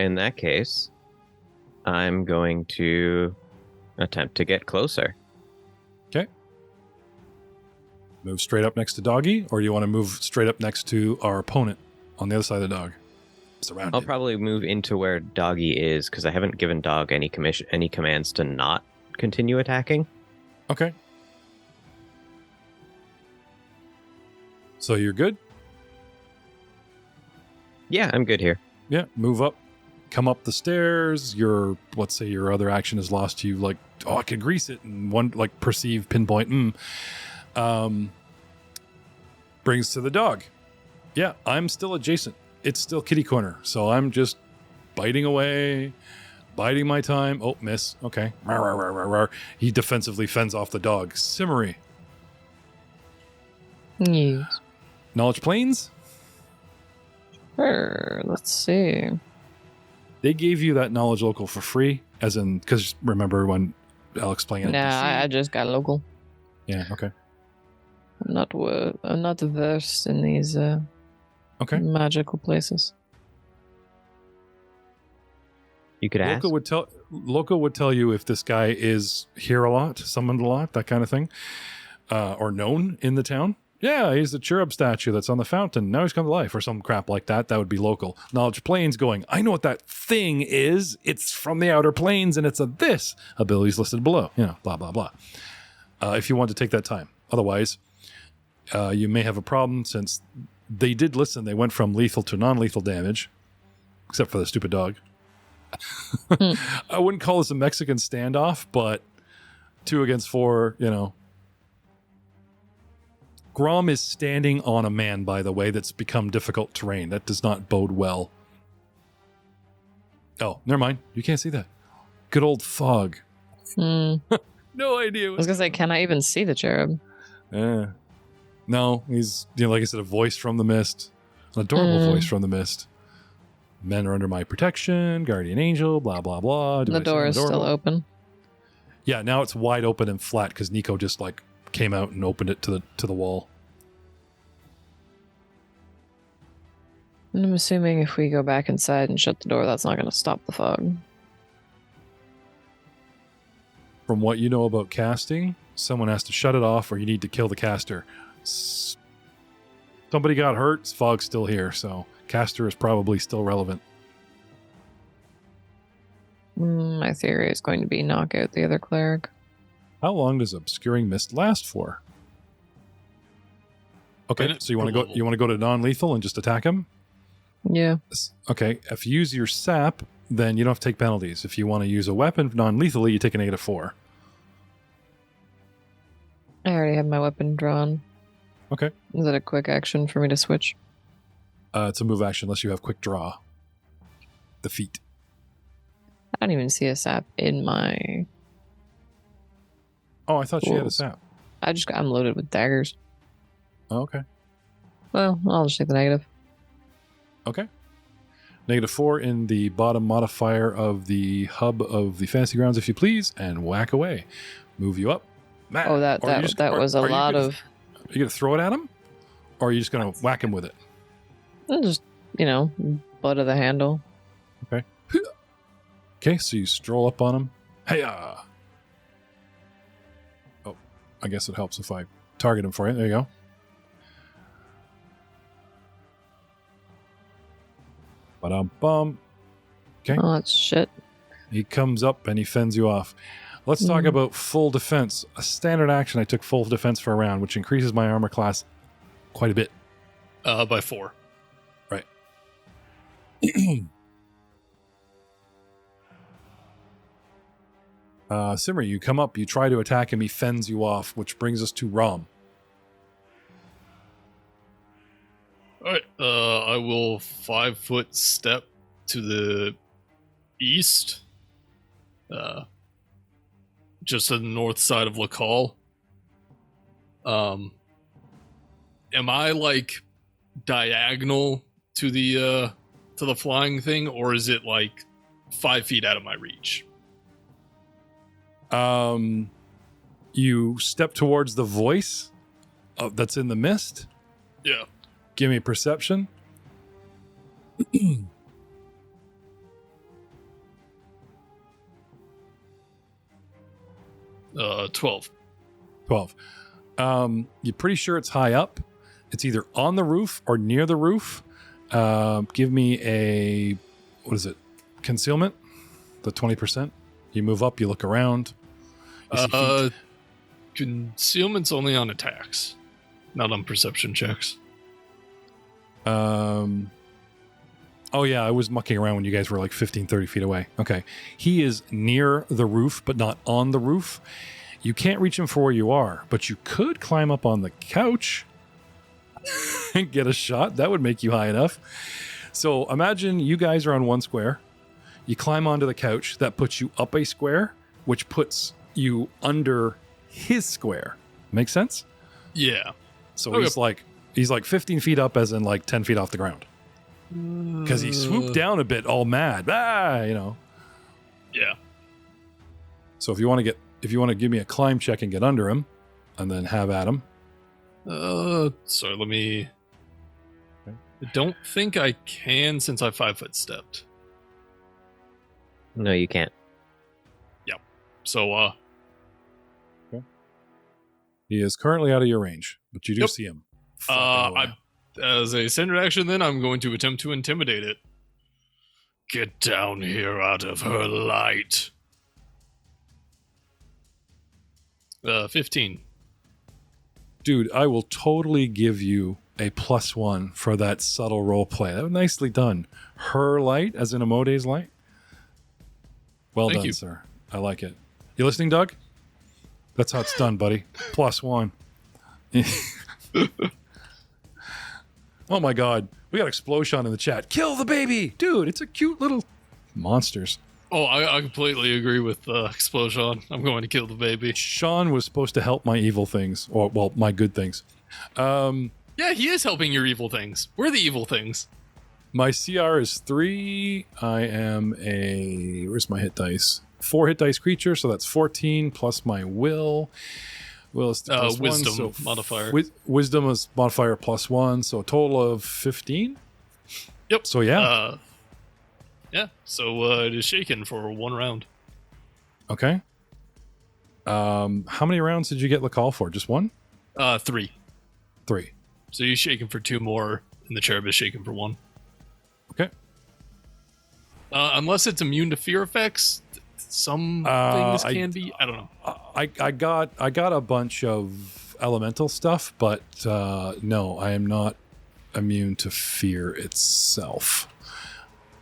In that case, I'm going to attempt to get closer. Okay. Move straight up next to Doggy, or do you want to move straight up next to our opponent on the other side of the dog? I'll probably move into where Doggy is because I haven't given Dog any commands to not continue attacking. Okay. So you're good? Yeah, I'm good here. Yeah, move up. Come up the stairs. Let's say your other action is lost to you. Like, I could grease it, and one like perceive pinpoint. Brings to the dog. Yeah, I'm still adjacent. It's still kitty corner, so I'm just biting away, biding my time. Oh, miss. Okay. He defensively fends off the dog. Simmery. Yes. Knowledge Plains? Sure, let's see. They gave you that knowledge local for free, as in, because remember when Alex playing it? Nah, I just got local. Yeah, okay. I'm not versed in these Okay. magical places. You could ask. Loco would tell you if this guy is here a lot, summoned a lot, that kind of thing, or known in the town. Yeah, he's the cherub statue that's on the fountain. Now he's come to life, or some crap like that. That would be local. Knowledge Plains going, I know what that thing is. It's from the Outer Plains, and it's a this. Abilities listed below. Blah, blah, blah. If you want to take that time. Otherwise, you may have a problem since they did listen. They went from lethal to non-lethal damage, except for the stupid dog. I wouldn't call this a Mexican standoff, but 2 against 4, Grom is standing on a man, by the way, that's become difficult terrain. That does not bode well. Oh, never mind. You can't see that. Good old fog. No idea. I was going to say, can I even see the cherub? No, he's, like I said, a voice from the mist. An adorable voice from the mist. Men are under my protection, guardian angel, blah, blah, blah. The door is still open. Yeah, now it's wide open and flat because Nico just, came out and opened it to the wall. And I'm assuming if we go back inside and shut the door, that's not going to stop the fog. From what you know about casting, someone has to shut it off or you need to kill the caster. Somebody got hurt, fog's still here, so caster is probably still relevant. My theory is going to be knock out the other cleric. How long does Obscuring Mist last for? Okay, so you want to go? You want to go to non-lethal and just attack him? Yeah. Okay, if you use your sap, then you don't have to take penalties. If you want to use a weapon non-lethally, you take a -4. I already have my weapon drawn. Okay. Is that a quick action for me to switch? It's a move action unless you have quick draw. The feat. I don't even see a sap in my... Oh, I thought she had a sap. I'm loaded with daggers. Oh, okay. Well, I'll just take the negative. Okay. -4 in the bottom modifier of the hub of the fantasy grounds, if you please, and whack away. Move you up. Matt, Oh, that was a lot of... Are you going to throw it at him? Or are you just going to whack him with it? Just, butt of the handle. Okay. Okay, so you stroll up on him. Hey-ya! Oh, I guess it helps if I target him for you. There you go. Ba-dum-bum. Okay. Oh, that's shit. He comes up and he fends you off. Let's talk about full defense. A standard action, I took full defense for a round, which increases my armor class quite a bit. By 4. Right. Simmer, you come up, you try to attack him, he fends you off, which brings us to Rom. Alright, I will 5-foot step to the east. Just to the north side of Lacal. Am I like diagonal to the flying thing, or is it like 5 feet out of my reach? You step towards the voice that's in the mist. Yeah. Give me perception. 12. 12. You're pretty sure it's high up. It's either on the roof or near the roof. Give me a, what is it? Concealment? The 20%. You move up, you look around. You see feet. Concealment's only on attacks, not on perception checks. Oh yeah, I was mucking around when you guys were like 15, 30 feet away. Okay. He is near the roof, but not on the roof. You can't reach him for where you are, but you could climb up on the couch and get a shot. That would make you high enough. So imagine you guys are on one square. You climb onto the couch. That puts you up a square, which puts you under his square. Make sense? Yeah. So he's like 15 feet up, as in like 10 feet off the ground. Because he swooped down a bit, all mad. Yeah. So if you want to give me a climb check and get under him, and then have at him. Sorry, let me... Okay. I don't think I can since I 5-foot stepped. No, you can't. Yep. So, Okay. He is currently out of your range, but you do see him. As a standard action, then, I'm going to attempt to intimidate it. Get down here out of her light. 15. Dude, I will totally give you a +1 for that subtle role play. That was nicely done. Her light, as in Amode's light. Well Thank done, you. sir. I like it. You listening, Doug? That's how it's done, buddy. +1. Oh my god. We got Explosion in the chat. Kill the baby! Dude, it's a cute little monsters. Oh, I completely agree with Explosion. I'm going to kill the baby. Sean was supposed to help my evil things. Or, well, my good things. Yeah, he is helping your evil things. We're the evil things. My CR is 3. I am a... Where's my hit dice? 4 hit dice creature, so that's 14 plus my will. Will is plus wisdom 1, so modifier. Wisdom is modifier +1, so a total of 15. Yep. So yeah. Yeah. So it is shaken for 1 round. Okay. How many rounds did you get Lacal for? Just 1? 3. 3. So you're shaken for 2 more, and the cherub is shaken for 1. Okay. Unless it's immune to fear effects, some things can be. I don't know. I got a bunch of elemental stuff, but no, I am not immune to fear itself.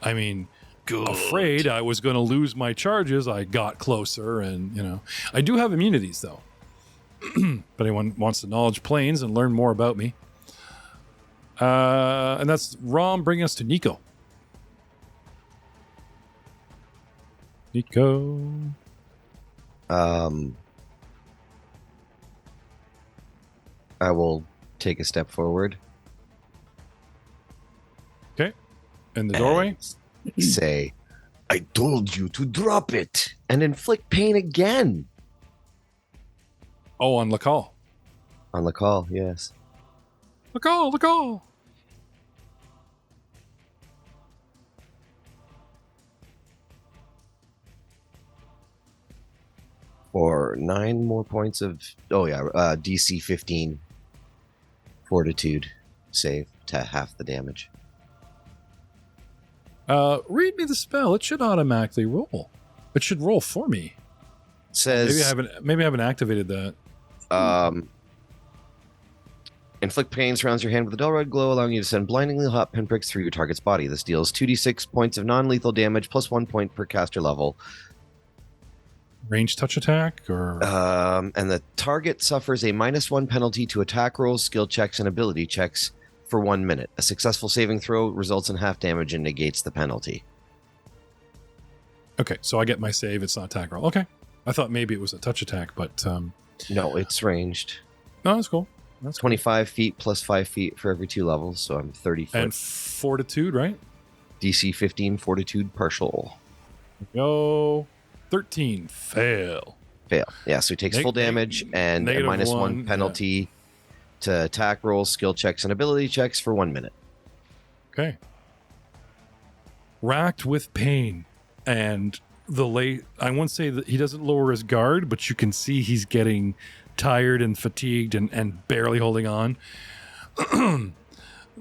I mean, afraid I was going to lose my charges. I got closer, and I do have immunities though. If anyone wants to knowledge planes and learn more about me, and that's Rom bringing us to Nico. I will take a step forward. Okay. In the doorway? Say, I told you to drop it and inflict pain again. Oh, on Lacal. On Lacal, yes. Lacal. For 9 more points of... DC 15 fortitude save to half the damage. Read me the spell. It should automatically roll. It should roll for me. It says... Maybe I haven't activated that. Inflict pain surrounds your hand with a dull red glow, allowing you to send blindingly hot pinpricks through your target's body. This deals 2d6 points of non-lethal damage plus 1 point per caster level. Range touch attack, or and the target suffers a -1 penalty to attack rolls, skill checks, and ability checks for 1 minute. A successful saving throw results in half damage and negates the penalty. Okay, so I get my save. It's not attack roll. Okay, I thought maybe it was a touch attack, but no, it's ranged. No, that's cool. That's 25 feet plus 5 feet for every 2 levels, so I'm 30 foot. And fortitude, right? DC 15 fortitude partial. Yo. 13 fail. Yeah, so he takes full damage and a -1 penalty to attack rolls, skill checks, and ability checks for 1 minute. Okay. Racked with pain, and I won't say that he doesn't lower his guard, but you can see he's getting tired and fatigued and barely holding on.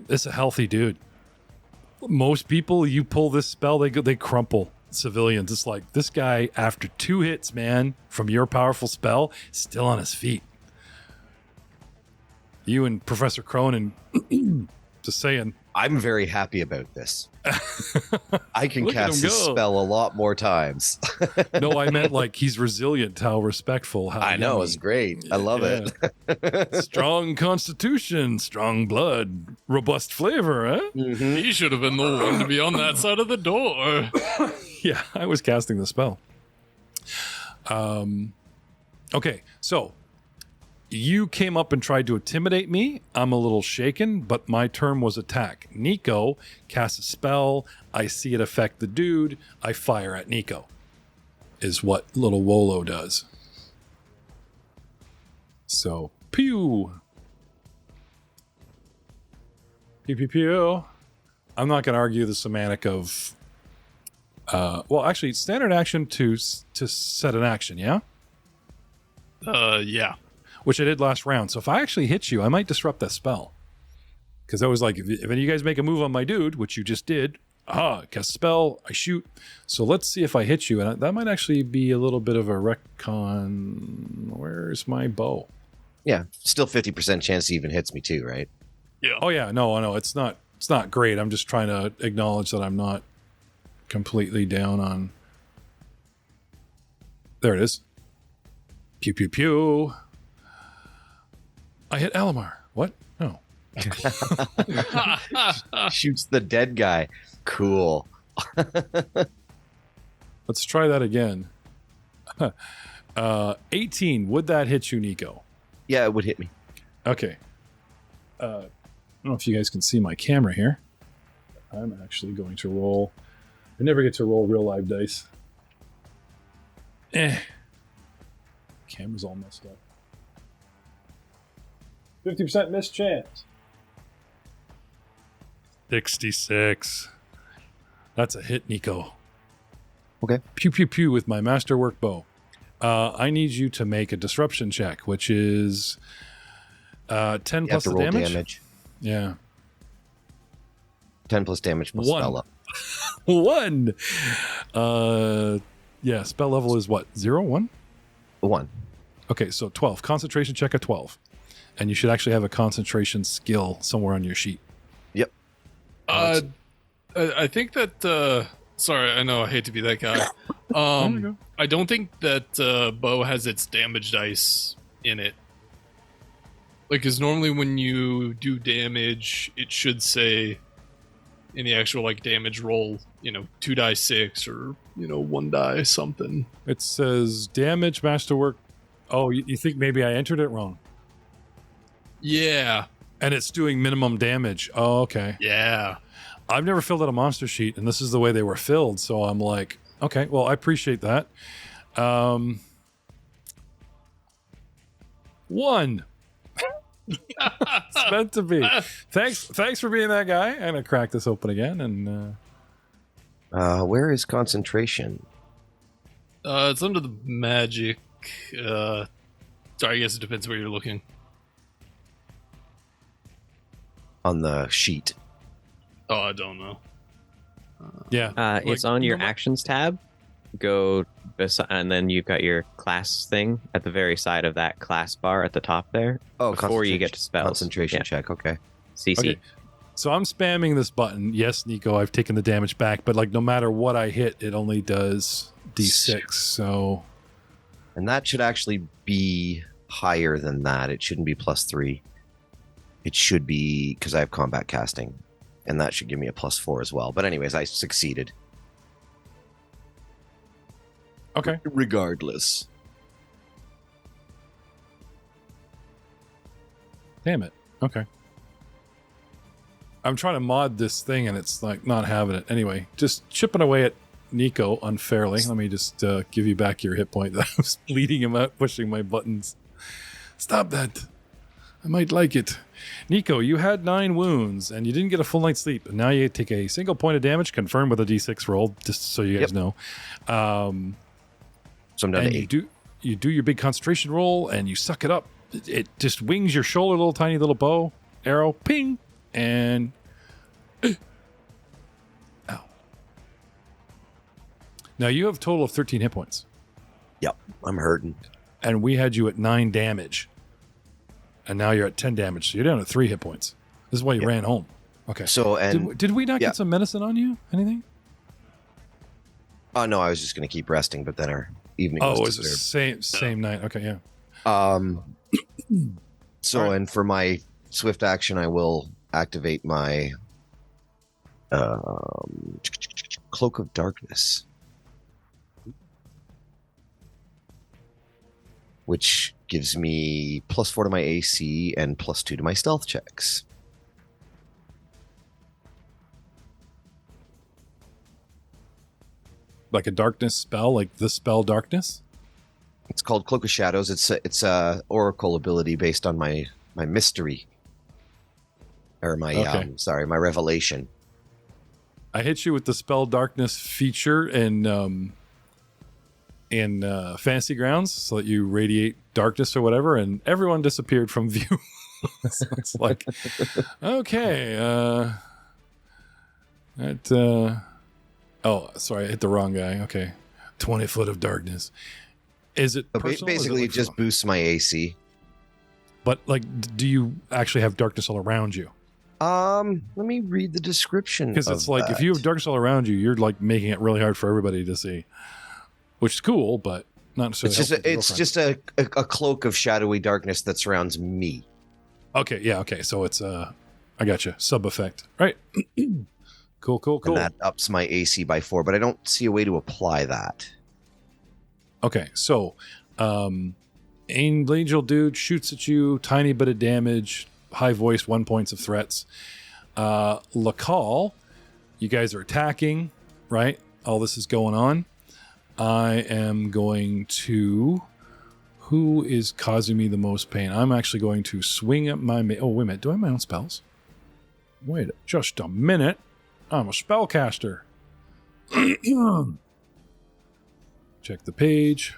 It's a healthy dude. Most people, you pull this spell, they crumple. Civilians, it's like this guy, after 2 hits, man, from your powerful spell, still on his feet. You and Professor Cronin, just saying. I'm very happy about this. I can cast this spell a lot more times. No, I meant like he's resilient, how respectful. How I know, it's great. I love it. Strong constitution, strong blood, robust flavor, huh? Mm-hmm. He should have been the one to be on that side of the door. Yeah, I was casting the spell. Okay, so you came up and tried to intimidate me. I'm a little shaken, but my turn was attack. Nico casts a spell. I see it affect the dude. I fire at Nico, is what little Wolo does. So, pew. Pew, pew, pew. I'm not going to argue the semantic of... well, actually, standard action to set an action, yeah? Yeah. Which I did last round. So if I actually hit you, I might disrupt that spell. Because I was like, if any of you guys make a move on my dude, which you just did, cast a spell, I shoot. So let's see if I hit you. And that might actually be a little bit of a retcon. Where's my bow? Yeah, still 50% chance he even hits me too, right? Yeah. Oh yeah, no, it's not great. I'm just trying to acknowledge that I'm not completely down on... There it is. Pew, pew, pew. I hit Allamar. What? No. Shoots the dead guy. Cool. Let's try that again. 18. Would that hit you, Nico? Yeah, it would hit me. Okay. I don't know if you guys can see my camera here. I'm actually going to roll. I never get to roll real live dice. Camera's all messed up. 50% missed chance. 66. That's a hit, Nico. Okay. Pew, pew, pew with my masterwork bow. I need you to make a disruption check, which is 10 plus the damage. Yeah. 10 plus damage plus 1. spell up. 1. Yeah, spell level is what? 0, 1? 1. Okay, so 12. Concentration check at 12. And you should actually have a concentration skill somewhere on your sheet. Yep. I think that. Sorry, I know I hate to be that guy. I don't think that bow has its damage dice in it. Like, because normally when you do damage, it should say in the actual like damage roll, 2 die 6 or 1 die something. It says damage masterwork. Oh, you think maybe I entered it wrong? Yeah. And it's doing minimum damage. Oh, okay. Yeah. I've never filled out a monster sheet, and this is the way they were filled. So I'm like, okay, well, I appreciate that. 1. It's meant to be. Thanks for being that guy. I'm gonna crack this open again, and where is concentration? It's under the magic. Sorry, I guess it depends where you're looking. On the sheet. Oh, I don't know. yeah, It's on your actions tab. Go and then you've got your class thing at the very side of that class bar at the top there. Oh, before you get to spells. Concentration check. Okay. CC. Okay. So I'm spamming this button. Yes, Nico, I've taken the damage back, but like no matter what I hit, it only does D6. So, and that should actually be higher than that. It shouldn't be +3. It should be because I have combat casting, and that should give me a +4 as well. But anyways, I succeeded. okay. Regardless. Damn it. Okay. I'm trying to mod this thing and it's like not having it. Anyway, just chipping away at Nico unfairly. Let me just give you back your hit point. I was bleeding him out, pushing my buttons. Stop that. I might like it. Nico, you had 9 wounds and you didn't get a full night's sleep. And now you take a single point of damage, confirmed with a d6 roll, just so you guys know. So I'm down to 8. You do your big concentration roll and you suck it up. It just wings your shoulder, little tiny little bow, arrow, ping, and ow. Now you have a total of 13 hit points. Yep, I'm hurting. And we had you at 9 damage. And now you're at 10 damage, so you're down to 3 hit points. This is why you ran home. Okay. So and did we not get some medicine on you? Anything? Oh no, I was just going to keep resting, but then our evening. Oh, it was the same night. Okay, yeah. So right. And for my swift action, I will activate my Cloak of Darkness, which gives me +4 to my AC and +2 to my stealth checks. Like a darkness spell, like the spell darkness? It's called Cloak of Shadows. It's a oracle ability based on my mystery, or my my revelation. I hit you with the spell darkness feature in Fantasy Grounds, so that you radiate darkness or whatever, and everyone disappeared from view. So it's like, okay, oh, sorry, I hit the wrong guy. Okay, 20 foot of darkness. Is it personal? Basically, it just boosts my AC. But like, do you actually have darkness all around you? Let me read the description. Because it's like if you have darkness all around you, you're like making it really hard for everybody to see, which is cool, but not necessarily. It's just a cloak of shadowy darkness that surrounds me. Okay, yeah, okay. So it's I got you. Sub effect, right? Cool. And that ups my AC by 4, but I don't see a way to apply that. Okay, so Angel dude shoots at you, tiny bit of damage, high voice, 1 point of threats. Lacal, you guys are attacking, right? All this is going on. I am going to... Who is causing me the most pain? I'm actually going to swing at my... Oh, wait a minute. Do I have my own spells? Wait just a minute. I'm a spellcaster. Check the page.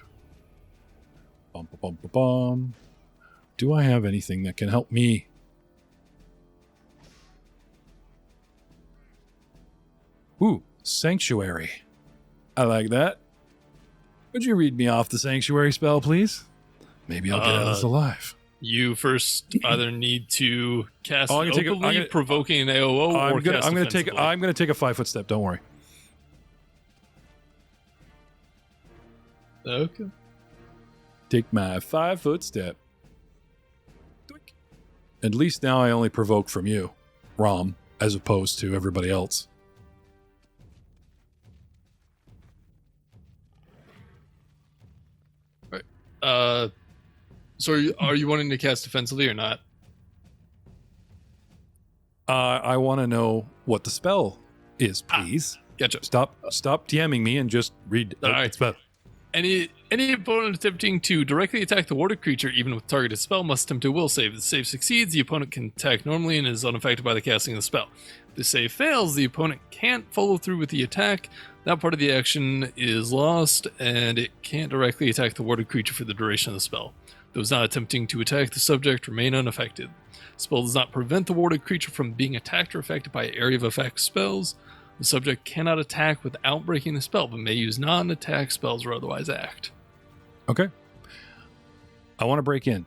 Bum. Do I have anything that can help me? Ooh, Sanctuary. I like that. Would you read me off the sanctuary spell, please? Maybe I'll get out of this alive. You first either need to cast I'm gonna openly, provoking an AOO, or cast I'm defensively. gonna take a 5-foot step. Don't worry. Okay. Take my 5-foot step. Doink. At least now I only provoke from you, Rom, as opposed to everybody else. So are you wanting to cast defensively or not? I want to know what the spell is, please. Gotcha. Stop DMing me and just read All the right. spell. Any opponent attempting to directly attack the warded creature, even with targeted spell, must attempt a will save. If the save succeeds, the opponent can attack normally and is unaffected by the casting of the spell. If the save fails, the opponent can't follow through with the attack. That part of the action is lost, and it can't directly attack the warded creature for the duration of the spell. Those not attempting to attack the subject remain unaffected. The spell does not prevent the warded creature from being attacked or affected by area of effect spells. The subject cannot attack without breaking the spell, but may use non-attack spells or otherwise act. Okay. I want to break in.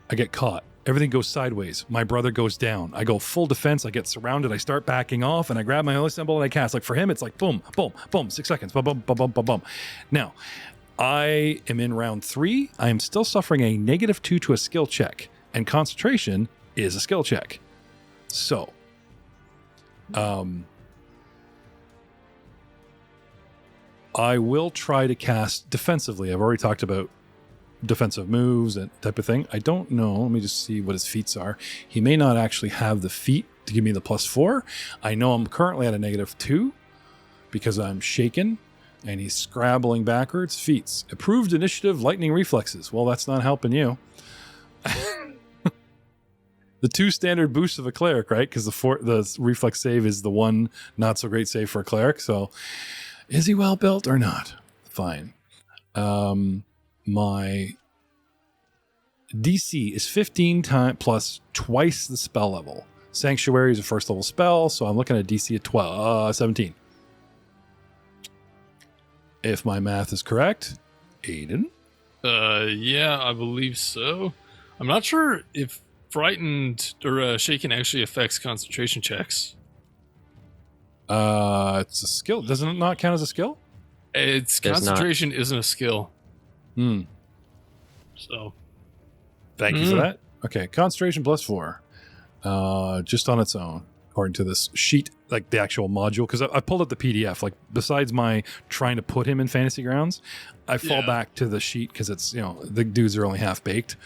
I get caught. Everything goes sideways. My brother goes down. I go full defense. I get surrounded. I start backing off, and I grab my holy symbol and I cast. Like for him, it's like boom, boom, boom, 6 seconds, boom, boom, boom, boom, boom, boom. Now, I am in round 3. I am still suffering a -2 to a skill check, and concentration is a skill check. So, I will try to cast defensively. I've already talked about defensive moves and type of thing. I don't know. Let me just see what his feats are. He may not actually have the feat to give me the +4. I know I'm currently at a -2 because I'm shaken and he's scrabbling backwards. Feats. Approved initiative, lightning reflexes. Well, that's not helping you. The 2 standard boosts of a cleric, right? Because the reflex save is the 1 not so great save for a cleric. So is he well built or not? Fine. My DC is 15 plus twice the spell level. Sanctuary is a first level spell, so I'm looking at a DC at 17. If my math is correct, Aiden? Yeah, I believe so. I'm not sure if frightened or shaken actually affects concentration checks. It's a skill. Doesn't it not count as a skill? It's Does concentration isn't a skill. So Thank you for that. Okay, concentration +4. Just on its own, according to this sheet, like the actual module, because I pulled up the PDF. Like, besides my trying to put him in Fantasy Grounds, I fall back to the sheet because it's, the dudes are only half baked.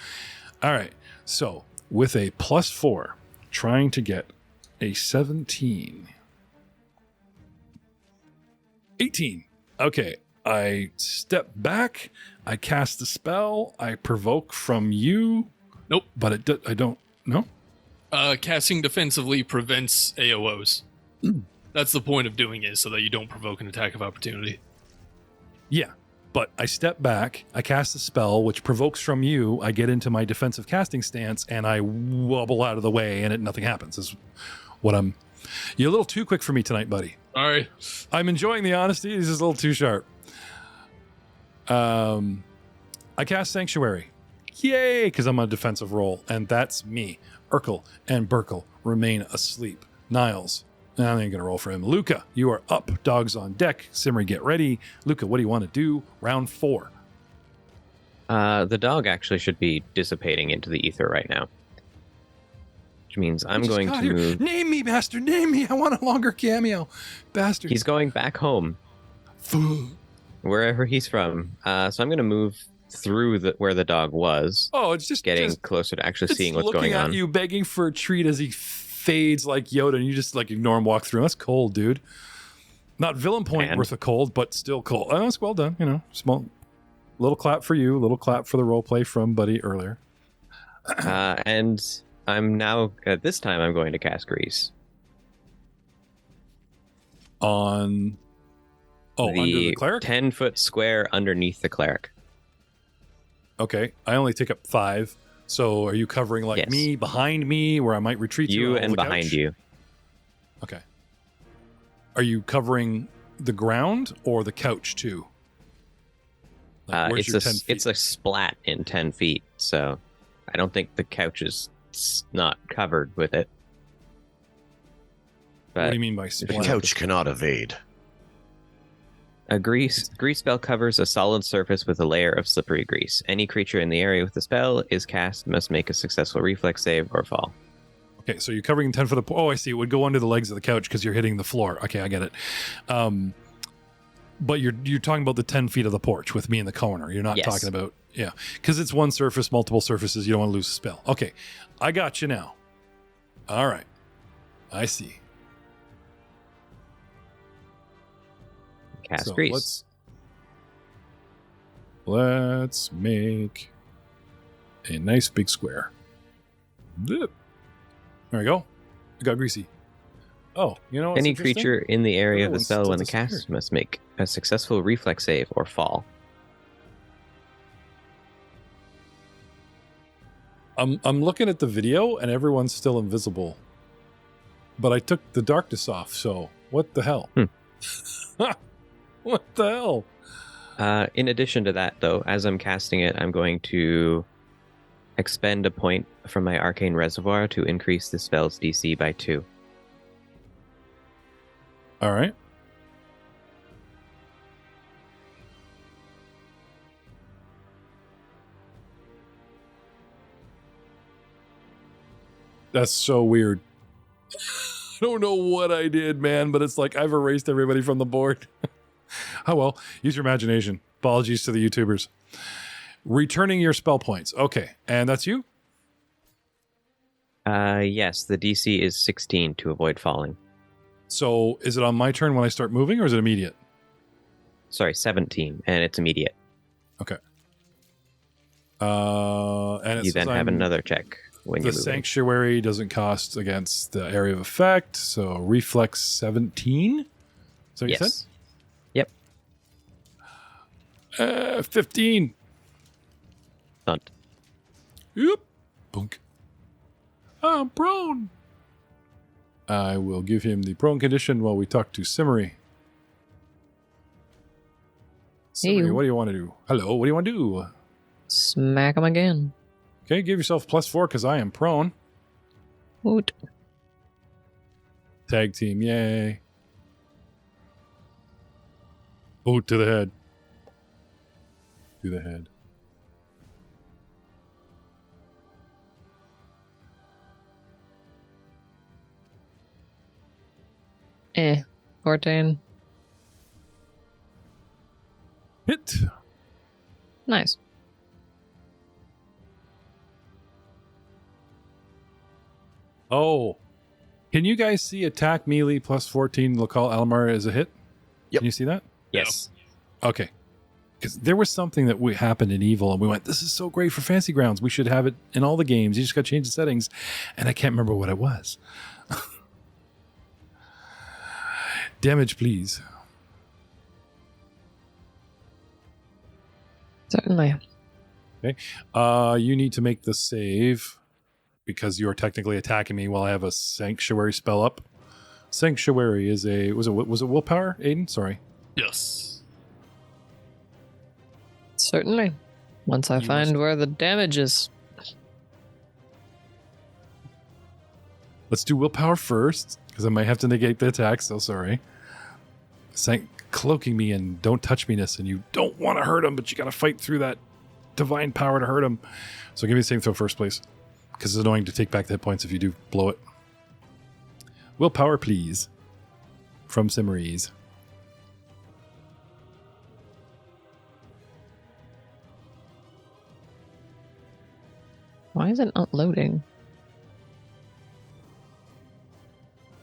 All right, so with a +4, trying to get a 17. 18. Okay, I step back. I cast the spell. I provoke from you. Nope. But I don't. No? Casting defensively prevents AOOs. That's the point of doing it, so that you don't provoke an attack of opportunity. Yeah. But I step back. I cast the spell, which provokes from you. I get into my defensive casting stance, and I wobble out of the way, and nothing happens. Is what I'm... You're a little too quick for me tonight, buddy. All right. I'm enjoying the honesty. This is a little too sharp. I cast Sanctuary. Yay! Because I'm on a defensive roll. And that's me. Urkel and Burkle remain asleep. Niles. I ain't going to roll for him. Luca, you are up. Dogs on deck. Simri, get ready. Luca, what do you want to do? Round 4. The dog actually should be dissipating into the ether right now. Which means I'm going to move... Name me, master. Name me. I want a longer cameo. Bastard. He's going back home. Wherever he's from. So I'm going to move through where the dog was. Oh, it's just getting closer to actually seeing what's going on. Looking at you, begging for a treat as he fades like Yoda, and you just ignore him, walk through. That's cold, dude. Not villain point worth of cold, but still cold. Oh, that's well done. Small little clap for you, little clap for the role play from Buddy earlier. And I'm now at this time I'm going to cast Grease on under the cleric, 10-foot square underneath the cleric. Okay, I only take up 5. So are you covering me, behind me, where I might retreat to? You and behind you. Okay. Are you covering the ground or the couch too? Where's your 10 feet? It's a splat in 10 feet, so I don't think the couch is not covered with it. What But do you mean by The splat? couch cannot evade. a grease spell covers a solid surface with a layer of slippery grease. Any creature in the area with the spell is cast must make a successful reflex save or fall. Okay, so you're covering 10 foot of... Oh, I see. It would go under the legs of the couch because you're hitting the floor. Okay, I get it. But you're talking about the 10 feet of the porch with me in the corner. You're not Yes. talking about... Yeah, because it's one surface, multiple surfaces. You don't want to lose a spell. Okay, I got you now. All right. I see. Cast So grease. let's make a nice big square. There we go. I got greasy. Oh, you know what's Any interesting? creature in the area of the Everyone's spell still when the cast disappeared. must make a successful reflex save or fall. I'm looking at the video and everyone's still invisible. But I took the darkness off, so what the hell? What the hell? In addition to that, though, as I'm casting it, I'm going to expend a point from my arcane reservoir to increase the spell's DC by 2. All right. That's so weird. I don't know what I did, man, but it's like I've erased everybody from the board. Oh well, use your imagination. Apologies to the YouTubers. Returning your spell points. Okay, and that's you? Yes, the DC is 16 to avoid falling. So is it on my turn when I start moving, or is it immediate? Sorry, 17, and it's immediate. Okay. And it You says then have I'm- another check when The you're moving. sanctuary doesn't cost against the area of effect, so reflex 17. So you Yes. Yep. said 15. Stunt. Yep. Bunk. I'm prone. I will give him the prone condition while we talk to Simmery. Simmery, Hey. what do you want to do? Hello, what do you want to do? Smack him again. Okay, give yourself +4 because I am prone. Woot. Tag team, yay. Boot to the head. To the head. Eh. 14. Hit. Nice. Oh. Can you guys see attack melee +14 will call Allamar as a hit? Yep. Can you see that? Yes. Okay. Because there was something that happened in Evil, and we went, this is so great for Fantasy Grounds. We should have it in all the games. You just got to change the settings. And I can't remember what it was. Damage, please. Certainly. You need to make the save because you're technically attacking me while I have a Sanctuary spell up. Sanctuary is was it willpower, Aiden? Sorry. Yes. Certainly. Once I You find must- where the damage is. Let's do willpower first because I might have to negate the attack. So sorry. Cloaking me and don't touch me-ness, and you don't want to hurt him, but you got to fight through that divine power to hurt him. So give me the same throw first, please, because it's annoying to take back the hit points if you do blow it. Willpower, please, from Simmeries. Why is it not loading?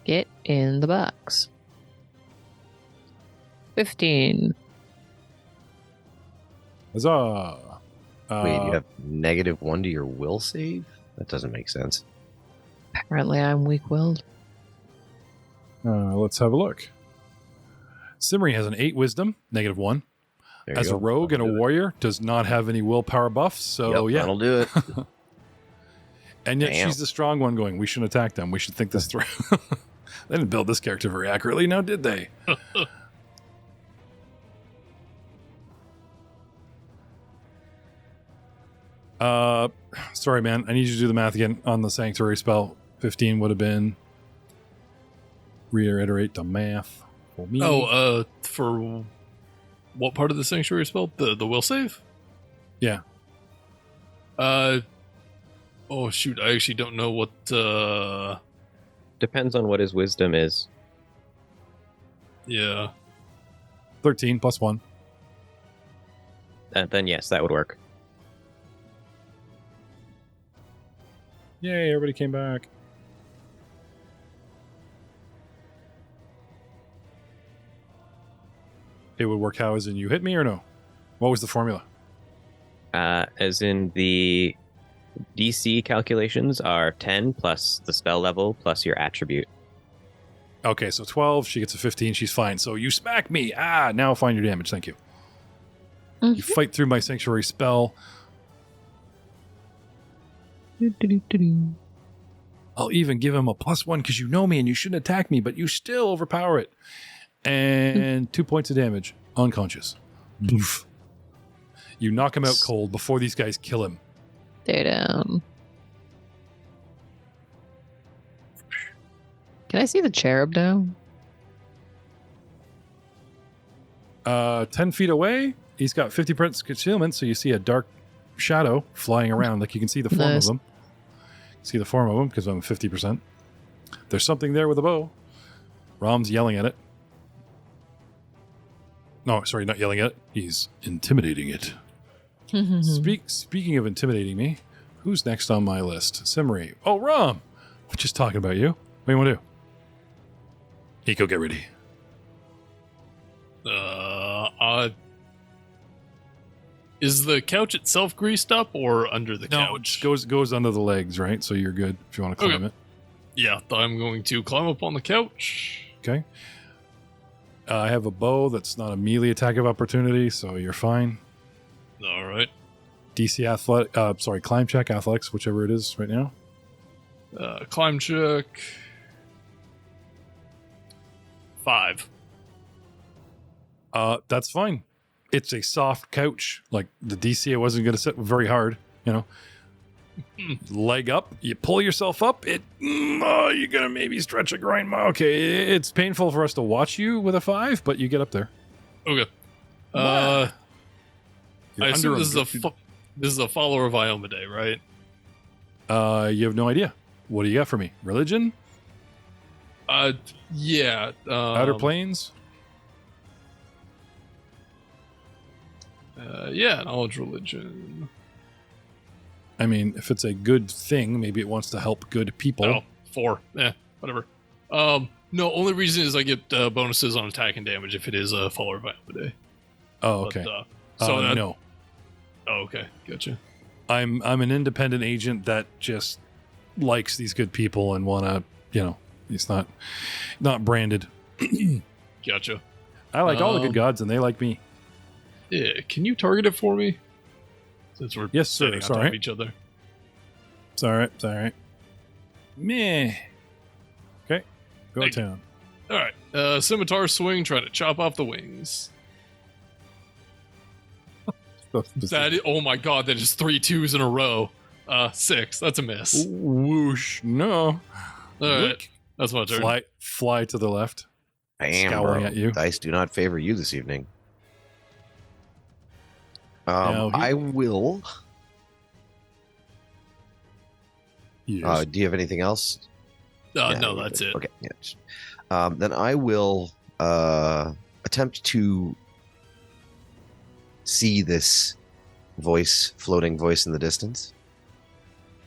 Get in the box. 15. Huzzah! Wait, you have -1 to your will save? That doesn't make sense. Apparently I'm weak-willed. Let's have a look. Simmery has an 8 wisdom, -1. There you As a go. rogue and a That'll do it. warrior, does not have any willpower buffs. So Yep, yeah, that'll do it. and yet Damn. she's the strong one going, we shouldn't attack them. We should think this through. They didn't build this character very accurately, now did they? Sorry, man. I need you to do the math again on the sanctuary spell. 15 would have been. Reiterate the math for me. For what part of the sanctuary spell? The will save? Yeah. Oh shoot! I actually don't know what. Depends on what his wisdom is. Yeah. 13 plus 1. Then yes, that would work. Yay, everybody came back. It would work how? As in you hit me or no? What was the formula? As in the DC calculations are 10 plus the spell level plus your attribute. Okay, so 12. She gets a 15. She's fine. So you smack me. Now find your damage. Thank you. You fight through my sanctuary spell. I'll even give him a +1 because you know me and you shouldn't attack me, but you still overpower it. And 2 points of damage. Unconscious. Boof. You knock him out cold before these guys kill him. Stay down. Can I see the cherub now? 10 feet away, he's got 50% concealment, so you see a dark shadow flying around. Like you can see the form Nice. of him. See the form of him because I'm 50%. There's something there with a bow. Rom's yelling at it. No, sorry, not yelling at it. He's intimidating it. Speaking of intimidating me, who's next on my list? Simri. Oh, Rom! We're just talking about you. What do you want to do? Nico, get ready. Is the couch itself greased up or under the No, it couch? just goes under the legs, right? So you're good if you want to climb Okay. it. Yeah, I'm going to climb up on the couch. Okay. I have a bow that's not a melee attack of opportunity, so you're fine. All right. DC climb check, athletics, whichever it is right now. Climb check. 5. That's fine. It's a soft couch. Like the DC, I wasn't going to sit very hard, you know. Leg up, you pull yourself up. You're going to maybe stretch a groin. Okay, it's painful for us to watch you with a 5, but you get up there. Okay. Wow. You're I assume under this is a follower of Iomade, right? You have no idea. What do you got for me? Religion? Yeah. Outer Planes? Yeah, knowledge religion. I mean, if it's a good thing, maybe it wants to help good people. Oh, 4. Whatever. No, only reason is I get bonuses on attack and damage if it is a follower of Iomade. Oh, okay. No. Oh, okay. Gotcha. I'm an independent agent that just likes these good people and wanna, he's not branded. Gotcha. I like all the good gods and they like me. Yeah, can you target it for me? Since we're Yes, sir. sitting on top of each other. It's all right. Meh. Okay. Go Hey. to town. All right. Scimitar swing, trying to chop off the wings. Oh my god, that is 3 2s in a row. 6. That's a miss. Whoosh. No. All right. That's my turn. Fly to the left. Bam, Scowling bro. at you. Dice do not favor you this evening. Now, I will. Yes. Do you have anything else? No, Yeah, that's it. Okay. Yeah. Then I will attempt to see this floating voice in the distance.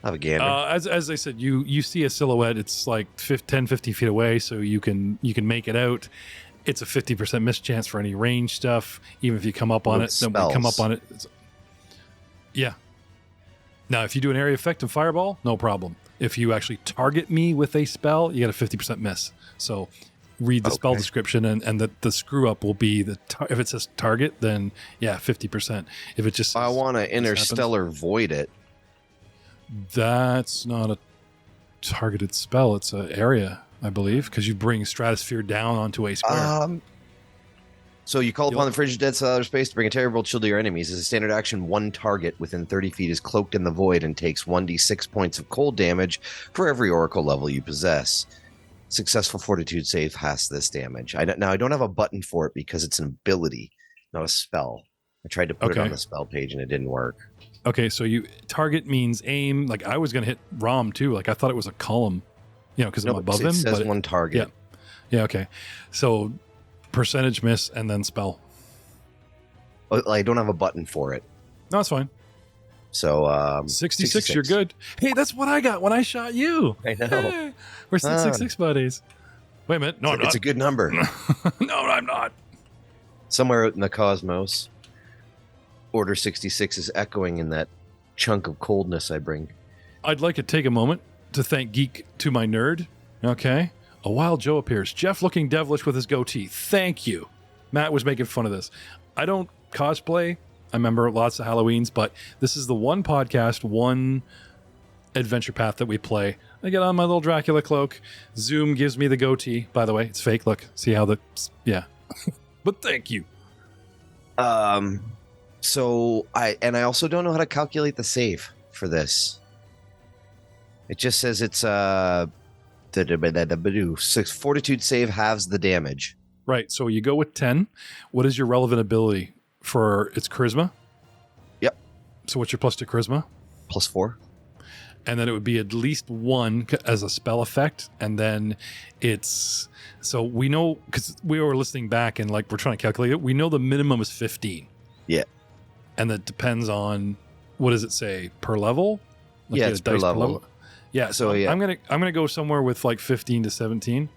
Have a gander. As I said, you see a silhouette. It's like 10, 15 feet away, so you can make it out. It's a 50% miss chance for any range stuff. Even if you come up on With it, then we come up on it. Yeah. Now, if you do an area effect and fireball, no problem. If you actually target me with a spell, you get a 50% miss. So read the spell description, and the screw up will be if it says target, then yeah, 50%. If it just I says, want to this interstellar void it. that's not a targeted spell. It's an area, I believe, because you bring stratosphere down onto a square. So you call You'll- upon the frigid dead cell outer space to bring a terrible chill to your enemies. As a standard action, one target within 30 feet is cloaked in the void and takes 1d6 points of cold damage for every oracle level you possess. Successful fortitude save has this damage. I don't have a button for it because it's an ability, not a spell. I tried to put it Okay. on the spell page and it didn't work. Okay, so you target means aim. Like I was gonna hit Rom too. Like I thought it was a column, because I'm above it him. says But one target. yeah, okay. So percentage miss and then spell. I don't have a button for it. No, it's fine. So 66, you're good. Hey, that's what I got when I shot you. I know. Hey, we're 666 buddies. Wait a minute. No, I'm It's not. a good number. No, I'm not. Somewhere out in the cosmos, Order 66 is echoing in that chunk of coldness I bring. I'd like to take a moment to thank Geek to my nerd. Okay. A wild Joe appears. Jeff looking devilish with his goatee. Thank you. Matt was making fun of this. I don't cosplay. I remember lots of Halloweens, but this is the one podcast, one adventure path that we play. I get on my little Dracula cloak. Zoom gives me the goatee. By the way, it's fake. Look, see how yeah. But thank you. So I also don't know how to calculate the save for this. It just says it's fortitude save halves the damage. Right. So you go with 10. What is your relevant ability for its charisma? Yep. So what's your plus to charisma? +4. And then it would be at least 1 as a spell effect. And then so we know, because we were listening back and like we're trying to calculate it, we know the minimum is 15. Yeah. And that depends on, what does it say, per level? Like Yeah, you it's get a per dice level. Yeah, so yeah. I'm gonna go somewhere with like 15 to 17.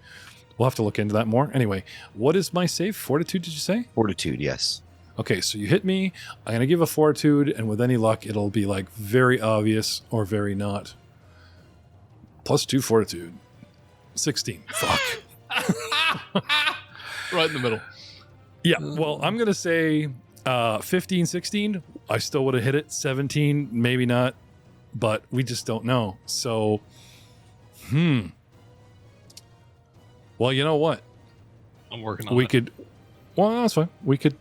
We'll have to look into that more. Anyway, what is my save? Fortitude, did you say? Fortitude, yes. Okay, so you hit me. I'm going to give a fortitude, and with any luck, it'll be like very obvious or very not. +2 fortitude. 16. Fuck. Right in the middle. Yeah, well, I'm going to say 15, 16. I still would have hit it. 17, maybe not, but we just don't know. So, well, you know what? I'm working on We it. could, well, that's fine. We could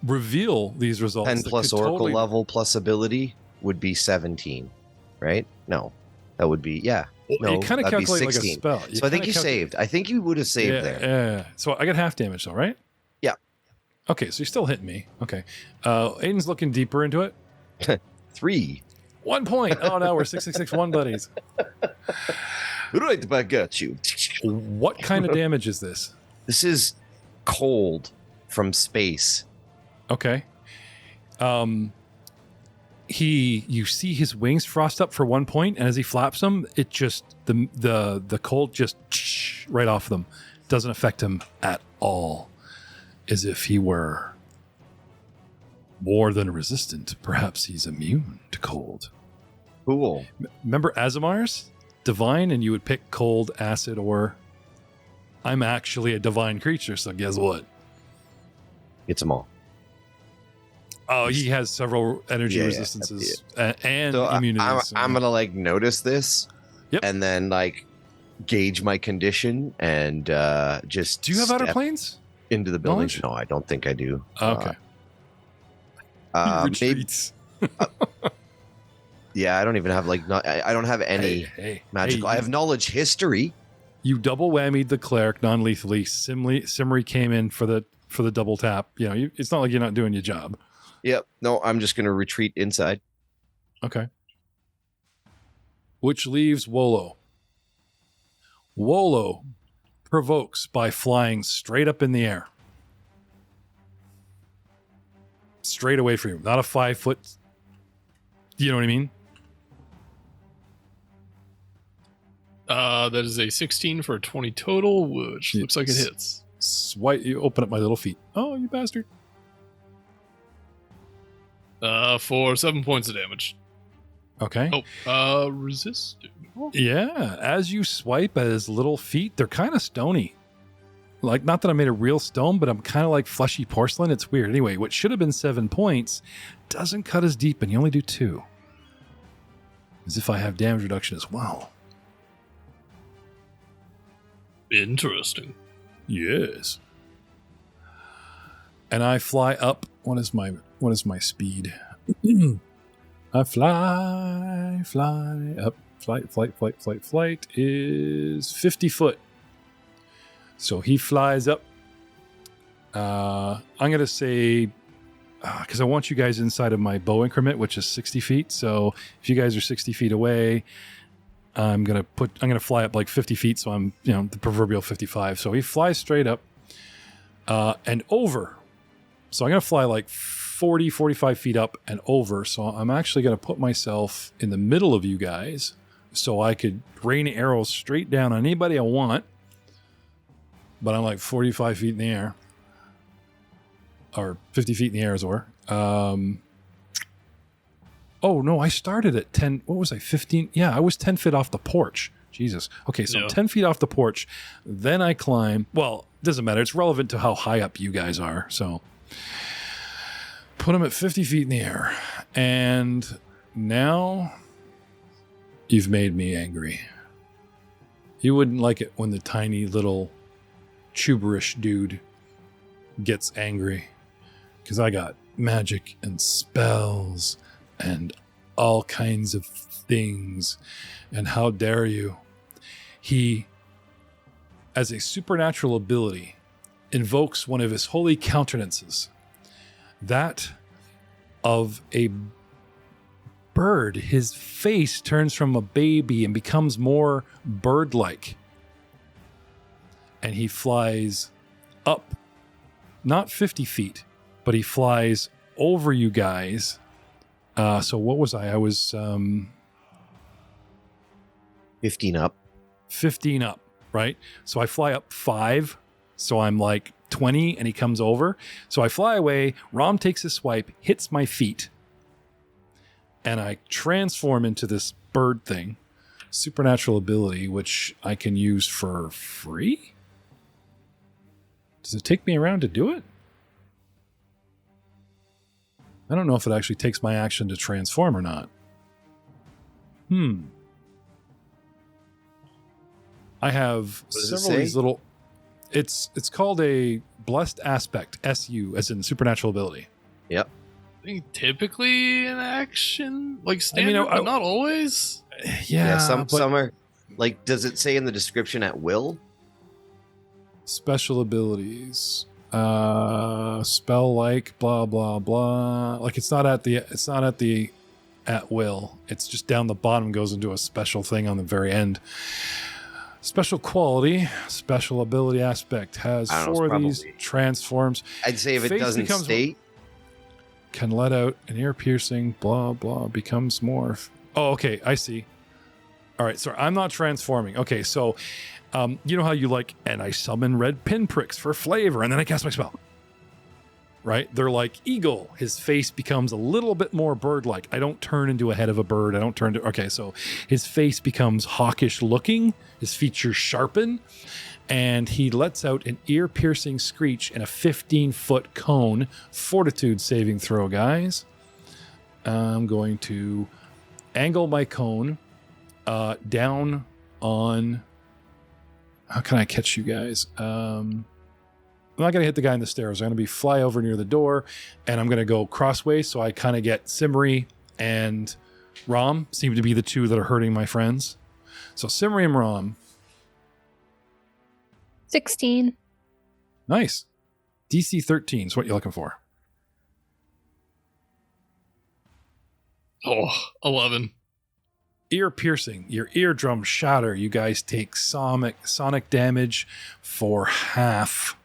reveal these results. 10 that plus could oracle totally- level plus ability would be 17, right? No, that would be, yeah. Well, No, you kind of that'd be calculate like a 16. spell. So I think kinda you saved. I think you would have saved yeah, there. Yeah. So I got half damage though, right? Yeah. Okay, so you're still hitting me. Okay. Aiden's looking deeper into it. 3. 1 point. Oh no, we're 6661 buddies. Right back at you. What kind of damage is this? This is cold from space. Okay. You see his wings frost up for 1 point, and as he flaps them, it just the cold just right off them. Doesn't affect him at all. As if he were more than resistant. Perhaps he's immune to cold. Cool. Remember Azamar's divine, and you would pick cold, acid, or I'm actually a divine creature, so guess what? Gets them all. Oh, he has several energy Yeah, resistances and So immunities. I'm gonna like notice this, Yep. and then like gauge my condition and just. Do you have outer step planes? into the building? knowledge? No, I don't think I do. Okay. He Maybe, retreats. yeah, I don't even have like I don't have any Hey, magical. hey, I have knowledge history. You double whammied the cleric non-lethally. Simri came in for the double tap. It's not like you're not doing your job. Yep. No, I'm just gonna retreat inside. Okay. Which leaves Wolo. Wolo provokes by flying straight up in the air. Straight away from you. Not a 5 foot. You know what I mean? That is a 16 for a 20 total, which looks like it hits. Swipe. You open up my little feet. Oh, you bastard. For 7 points of damage. Okay. Resisted. Yeah. As you swipe at his little feet, they're kind of stony. Like, not that I made a real stone, but I'm kind of like fleshy porcelain. It's weird. Anyway, what should have been 7 points doesn't cut as deep, and you only do 2. As if I have damage reduction as well. Interesting. Yes. and I fly up. What is my speed? I fly up. Flight is 50 foot. So he flies up. I'm going to say, because I want you guys inside of my bow increment, which is 60 feet. So if you guys are 60 feet away, I'm going to fly up like 50 feet. So I'm, the proverbial 55. So he flies straight up and over. So I'm going to fly like 40, 45 feet up and over. So I'm actually going to put myself in the middle of you guys so I could rain arrows straight down on anybody I want. But I'm like 45 feet in the air. Or 50 feet in the air, as it were. Oh, no, I started at 10. What was I, 15? Yeah, I was 10 feet off the porch. Jesus. Okay, so 10 feet off the porch. Then I climb. Well, it doesn't matter. It's relevant to how high up you guys are. So put them at 50 feet in the air. And now you've made me angry. You wouldn't like it when the tiny little tuberish dude gets angry. Because I got magic and spells and all kinds of things. And how dare you? He, as a supernatural ability, invokes one of his holy countenances. That of a bird. His face turns from a baby and becomes more bird-like. And he flies up, not 50 feet, but he flies over you guys. So what was I? I was 15 up. 15 up, right? So I fly up 5. So I'm like 20 and he comes over. So I fly away. Rom takes a swipe, hits my feet. And I transform into this bird thing. Supernatural ability, which I can use for free? Does it take me around to do it? I don't know if it actually takes my action to transform or not. I have several of these little... It's called a Blessed Aspect, SU, as in supernatural ability. Yep. I think typically an action, like standard, but not always. Yeah, some are... Like, does it say in the description at will? Special abilities. Spell like blah blah blah. Like it's not at the at will. It's just down the bottom, goes into a special thing on the very end. Special quality, special ability aspect has 4 of these, transforms. I'd say if it doesn't state, can let out an ear piercing, blah blah, becomes more. Oh, okay, I see. All right, sorry, I'm not transforming. Okay, so you know how you like, and I summon red pinpricks for flavor, and then I cast my spell. Right? They're like eagle. His face becomes a little bit more bird-like. I don't turn into a head of a bird. I don't turn to... Okay, so his face becomes hawkish looking. His features sharpen. And he lets out an ear-piercing screech in a 15-foot cone. Fortitude saving throw, guys. I'm going to angle my cone down on... How can I catch you guys? I'm not going to hit the guy in the stairs. I'm going to be fly over near the door, and I'm going to go crossways, so I kind of get Simri and Rom seem to be the 2 that are hurting my friends. So Simri and Rom. 16. Nice. DC 13 is what you're looking for. Oh, 11. Ear piercing. Your eardrums shatter. You guys take sonic damage for half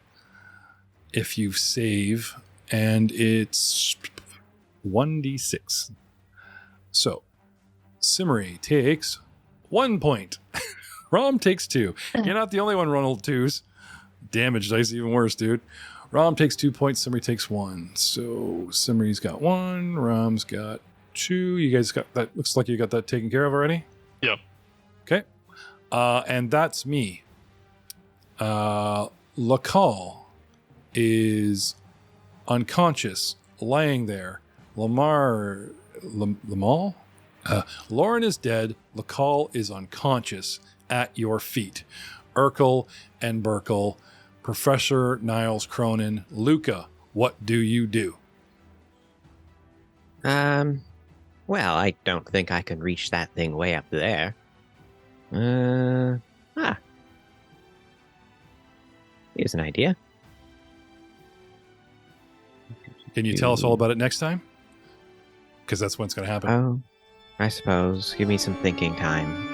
if you save, and it's 1d6. So Simri takes 1 point. Rom takes 2. You're not the only one rolling 2s. Damage dice even worse, dude. Rom takes 2 points. Simri takes 1. So Simri's got 1. Rom's got 2. You guys got that. Looks like you got that taken care of already. Yep. Okay. And that's me. Lakal is unconscious, laying there. Lamal? Lauren is dead. Lakal is unconscious at your feet. Urkel and Burkle, Professor Niles Cronin, Luca, What do you do? Well, I don't think I can reach that thing way up there. Here's an idea. Can you tell us all about it next time? Because that's when it's going to happen. Oh, I suppose. Give me some thinking time.